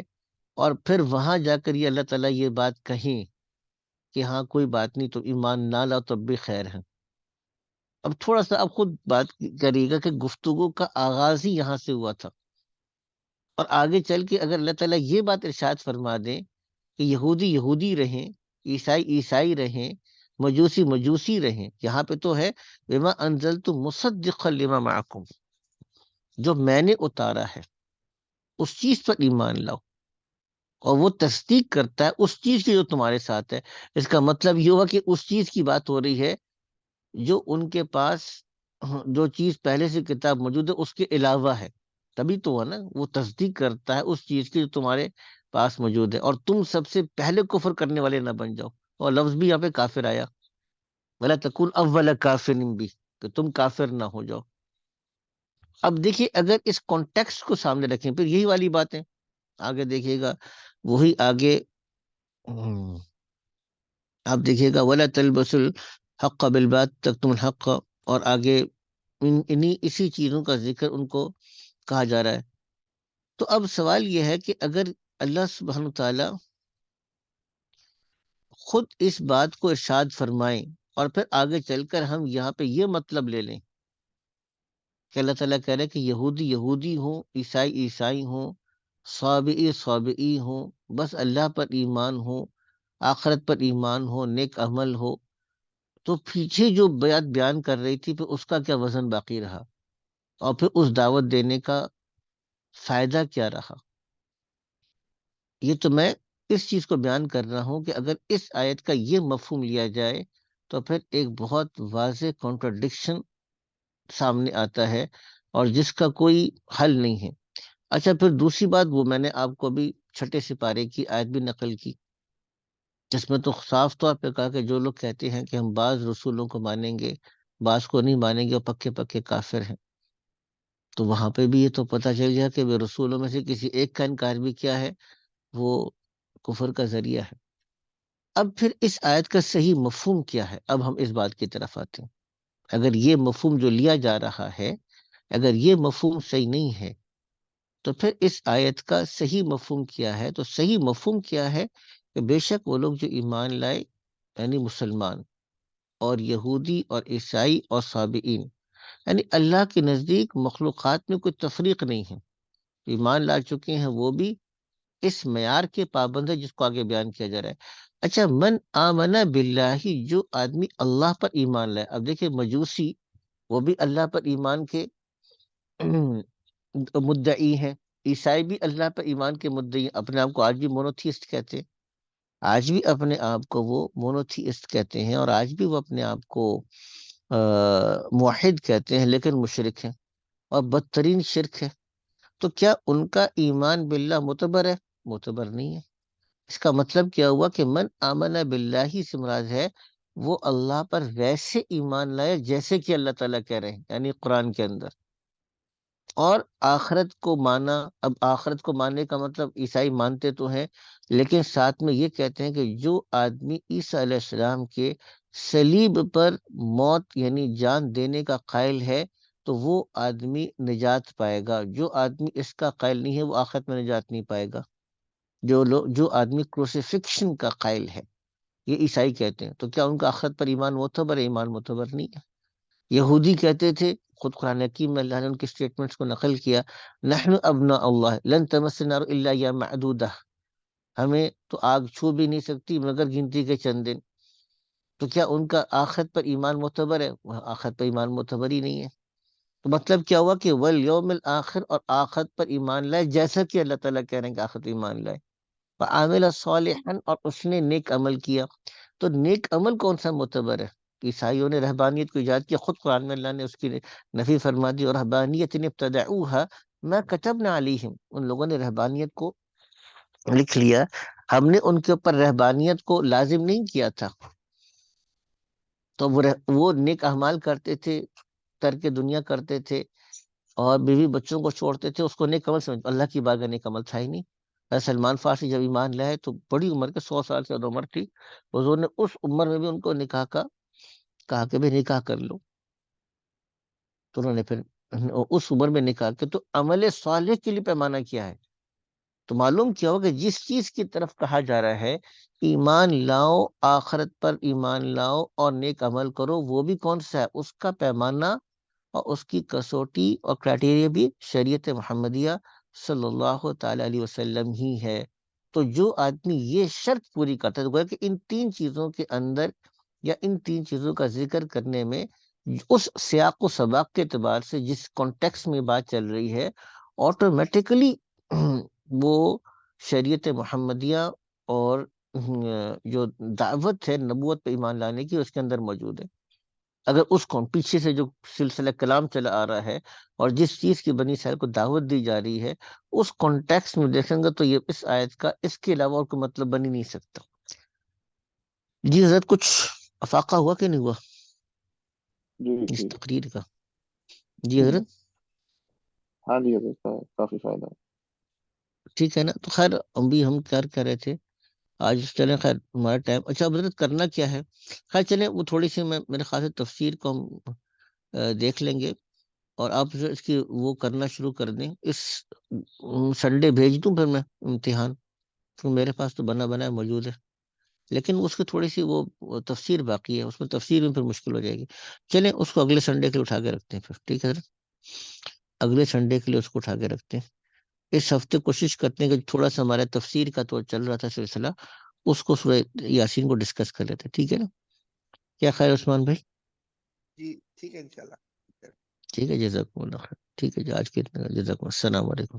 اور پھر وہاں جا کر یہ اللہ تعالیٰ یہ بات کہیں کہ ہاں کوئی بات نہیں، تو ایمان نہ لاؤ تب بھی خیر ہے۔ اب تھوڑا سا اب خود بات کریے گا کہ گفتگو کا آغاز ہی یہاں سے ہوا تھا، اور آگے چل کے اگر اللہ تعالیٰ یہ بات ارشاد فرما دیں کہ یہودی یہودی رہیں، عیسائی عیسائی رہیں، مجوسی مجوسی رہیں، یہاں پہ تو ہے بما انزلت مصدقا لما معکم، جو میں نے اتارا ہے اس چیز پر ایمان لاؤ، اور وہ تصدیق کرتا ہے اس چیز کی جو تمہارے ساتھ ہے۔ اس کا مطلب یہ ہوا کہ اس چیز کی بات ہو رہی ہے جو ان کے پاس جو چیز پہلے سے کتاب موجود ہے اس کے علاوہ ہے، تبھی تو ہے نا، وہ تصدیق کرتا ہے اس چیز کی جو تمہارے پاس موجود ہے، اور تم سب سے پہلے کفر کرنے والے نہ بن جاؤ۔ اور لفظ بھی یہاں پہ کافر آیا، ولا تکون اول کافر بھی، کہ تم کافر نہ ہو جاؤ۔ اب دیکھیے اگر اس کانٹیکسٹ کو سامنے رکھیں پھر یہی والی باتیں آگے دیکھیے گا، وہی آگے آپ دیکھیے گا، ولا تلبسوا الحق بالباطل تکتموا الحق، اور آگے انہی اسی چیزوں کا ذکر ان کو کہا جا رہا ہے۔ تو اب سوال یہ ہے کہ اگر اللہ سبحانہ تعالیٰ خود اس بات کو ارشاد فرمائیں، اور پھر آگے چل کر ہم یہاں پہ یہ مطلب لے لیں کہ اللہ تعالیٰ کہہ رہے ہیں کہ یہودی یہودی ہوں، عیسائی عیسائی ہوں، صابئی صابئی ہوں، بس اللہ پر ایمان ہو، آخرت پر ایمان ہو، نیک عمل ہو، تو پیچھے جو بات بیان کر رہی تھی پھر اس کا کیا وزن باقی رہا، اور پھر اس دعوت دینے کا فائدہ کیا رہا؟ یہ تو میں اس چیز کو بیان کر رہا ہوں کہ اگر اس آیت کا یہ مفہوم لیا جائے تو پھر ایک بہت واضح کانٹرڈکشن سامنے آتا ہے، اور جس کا کوئی حل نہیں ہے۔ اچھا پھر دوسری بات، وہ میں نے آپ کو بھی چھٹے سپارے کی آیت بھی نقل کی، جس میں تو صاف طور پہ کہا کہ جو لوگ کہتے ہیں کہ ہم بعض رسولوں کو مانیں گے، بعض کو نہیں مانیں گے، اور پکے پکے کافر ہیں، تو وہاں پہ بھی یہ تو پتہ چل گیا کہ وہ رسولوں میں سے کسی ایک کا انکار بھی کیا ہے، وہ کفر کا ذریعہ ہے۔ اب پھر اس آیت کا صحیح مفہوم کیا ہے؟ اب ہم اس بات کی طرف آتے ہیں۔ اگر یہ مفہوم جو لیا جا رہا ہے، اگر یہ مفہوم صحیح نہیں ہے، تو پھر اس آیت کا صحیح مفہوم کیا ہے؟ تو صحیح مفہوم کیا ہے کہ بے شک وہ لوگ جو ایمان لائے، یعنی مسلمان اور یہودی اور عیسائی اور صابئین، یعنی اللہ کے نزدیک مخلوقات میں کوئی تفریق نہیں ہے، ایمان لا چکے ہیں، وہ بھی اس معیار کے پابند ہے جس کو آگے بیان کیا جا رہا ہے۔ اچھا، من آمن باللہ، جو آدمی اللہ پر ایمان لائے، اب دیکھیں مجوسی وہ بھی اللہ پر ایمان کے مدعی ہیں، عیسائی بھی اللہ پر ایمان کے مدعی ہیں، اپنے آپ کو آج بھی مونوتھیسٹ کہتے ہیں، آج بھی اپنے آپ کو وہ مونوتھیسٹ کہتے ہیں، اور آج بھی وہ اپنے آپ کو موحد کہتے ہیں، لیکن مشرک ہیں، اور بدترین شرک ہے۔ تو کیا ان کا ایمان باللہ معتبر ہے؟ معتبر نہیں ہے۔ اس کا مطلب کیا ہوا کہ من آمن باللہ سے مراد ہے وہ اللہ پر ویسے ایمان لائے جیسے کہ اللہ تعالیٰ کہہ رہے ہیں، یعنی قرآن کے اندر، اور آخرت کو مانا۔ اب آخرت کو ماننے کا مطلب عیسائی مانتے تو ہیں، لیکن ساتھ میں یہ کہتے ہیں کہ جو آدمی عیسیٰ علیہ السلام کے صلیب پر موت یعنی جان دینے کا قائل ہے تو وہ آدمی نجات پائے گا، جو آدمی اس کا قائل نہیں ہے وہ آخرت میں نجات نہیں پائے گا۔ جو آدمی کروسیفکشن کا قائل ہے، یہ عیسائی کہتے ہیں، تو کیا ان کا آخرت پر ایمان معتبر ہے؟ ایمان معتبر نہیں ہے۔ یہودی کہتے تھے، خود قرآن حکیم میں اللہ نے ان کی سٹیٹمنٹس کو نقل کیا، نحن ابناء اللہ لن تمسنا النار الا ایام معدودہ، ہمیں تو آگ چھو بھی نہیں سکتی مگر گنتی کے چند دن۔ تو کیا ان کا آخرت پر ایمان معتبر ہے؟ وہ آخرت پر ایمان معتبر ہی نہیں ہے۔ تو مطلب کیا ہوا کہ والیوم الآخر، اور آخرت پر ایمان لائے جیسا کہ اللہ تعالیٰ کہہ رہے ہیں کہ آخرت پر ایمان لائے، وعمل صالحا، اور اس نے نیک عمل کیا۔ تو نیک عمل کون سا معتبر ہے؟ عیسائیوں نے رہبانیت کو ایجاد کیا، خود قرآن میں اللہ نے اس کی نفی فرما دی، اور رہبانیت ابتدعوها ما كتبنا علیہم، ان لوگوں نے رہبانیت کو لکھ لیا، ہم نے ان کے اوپر رہبانیت کو لازم نہیں کیا تھا. تو وہ نیک اعمال کرتے تھے، ترک دنیا کرتے تھے، اور بیوی بچوں کو چھوڑتے تھے، اس کو نیک عمل سمجھ، اللہ کی بارگاہ نیک عمل تھا ہی نہیں. سلمان فارسی جب ایمان لائے تو بڑی عمر کے 100 سال سے زیادہ عمر تھی، حضور نے اس عمر میں بھی ان کو نکاح کا کہا کہ بھی نکاح کر لو. تو انہوں نے پھر اس عمر میں نکاح کے تو عمل صالح کے لیے پیمانہ کیا ہے. تو معلوم کیا ہو کہ جس چیز کی طرف کہا جا رہا ہے ایمان لاؤ، آخرت پر ایمان لاؤ اور نیک عمل کرو، وہ بھی کون سا ہے؟ اس کا پیمانہ اور اس کی کسوٹی اور کرائٹیریا بھی شریعت محمدیہ صلی اللہ تعالی علیہ وسلم ہی ہے. تو جو آدمی یہ شرط پوری کرتا ہے، تو گویا کہ ان 3 چیزوں کے اندر یا ان 3 چیزوں کا ذکر کرنے میں اس سیاق و سباق کے اعتبار سے جس کانٹیکس میں بات چل رہی ہے، آٹومیٹیکلی وہ شریعت محمدیہ اور جو دعوت ہے نبوت پہ ایمان لانے کی اس کے اندر موجود ہے. اگر اس کو پیچھے سے جو سلسلہ کلام چلا آ رہا ہے اور جس چیز کی بنی اسرائیل کو دعوت دی جا رہی ہے اس کانٹیکس میں دیکھیں گے تو یہ اس آیت کا اس کے علاوہ اور کوئی مطلب بن ہی نہیں سکتا. جی حضرت کچھ افاقہ ہوا کہ نہیں ہوا جی اس جی تقریر کا؟ جی حضرت ہاں جی حضرت کافی فائدہ. ٹھیک ہے نا. تو خیر ابھی ہم کیا کہہ رہے تھے آج چلیں، خیر ہمارا ٹائم اچھا حضرت کرنا کیا ہے، خیر چلیں وہ تھوڑی سی میں میرے خیال سے تفسیر کو ہم دیکھ لیں گے، اور آپ جو اس کی وہ کرنا شروع کر دیں. اس سنڈے بھیج دوں پھر میں امتحان، پھر میرے پاس تو بنا بنا موجود ہے، لیکن اس کی تھوڑی سی وہ تفسیر باقی ہے، اس میں تفسیر میں پھر مشکل ہو جائے گی. چلیں اس کو اگلے سنڈے کے لیے اٹھا کے رکھتے ہیں پھر، ٹھیک ہے سر، اگلے سنڈے کے لیے اس کو اٹھا کے رکھتے ہیں. اس ہفتے کوشش کرتے ہیں کہ تھوڑا سا ہمارا تفسیر کا تو چل رہا تھا سلسلہ، اس کو سورہ یاسین کو ڈسکس کر لیتے ہیں، ٹھیک ہے نا؟ کیا خیر عثمان بھائی؟ جی ٹھیک ہے انشاءاللہ. ٹھیک ہے، جزاکم اللہ خیر. ٹھیک ہے جی، آج کے اتنا، جزاکم السلام علیکم.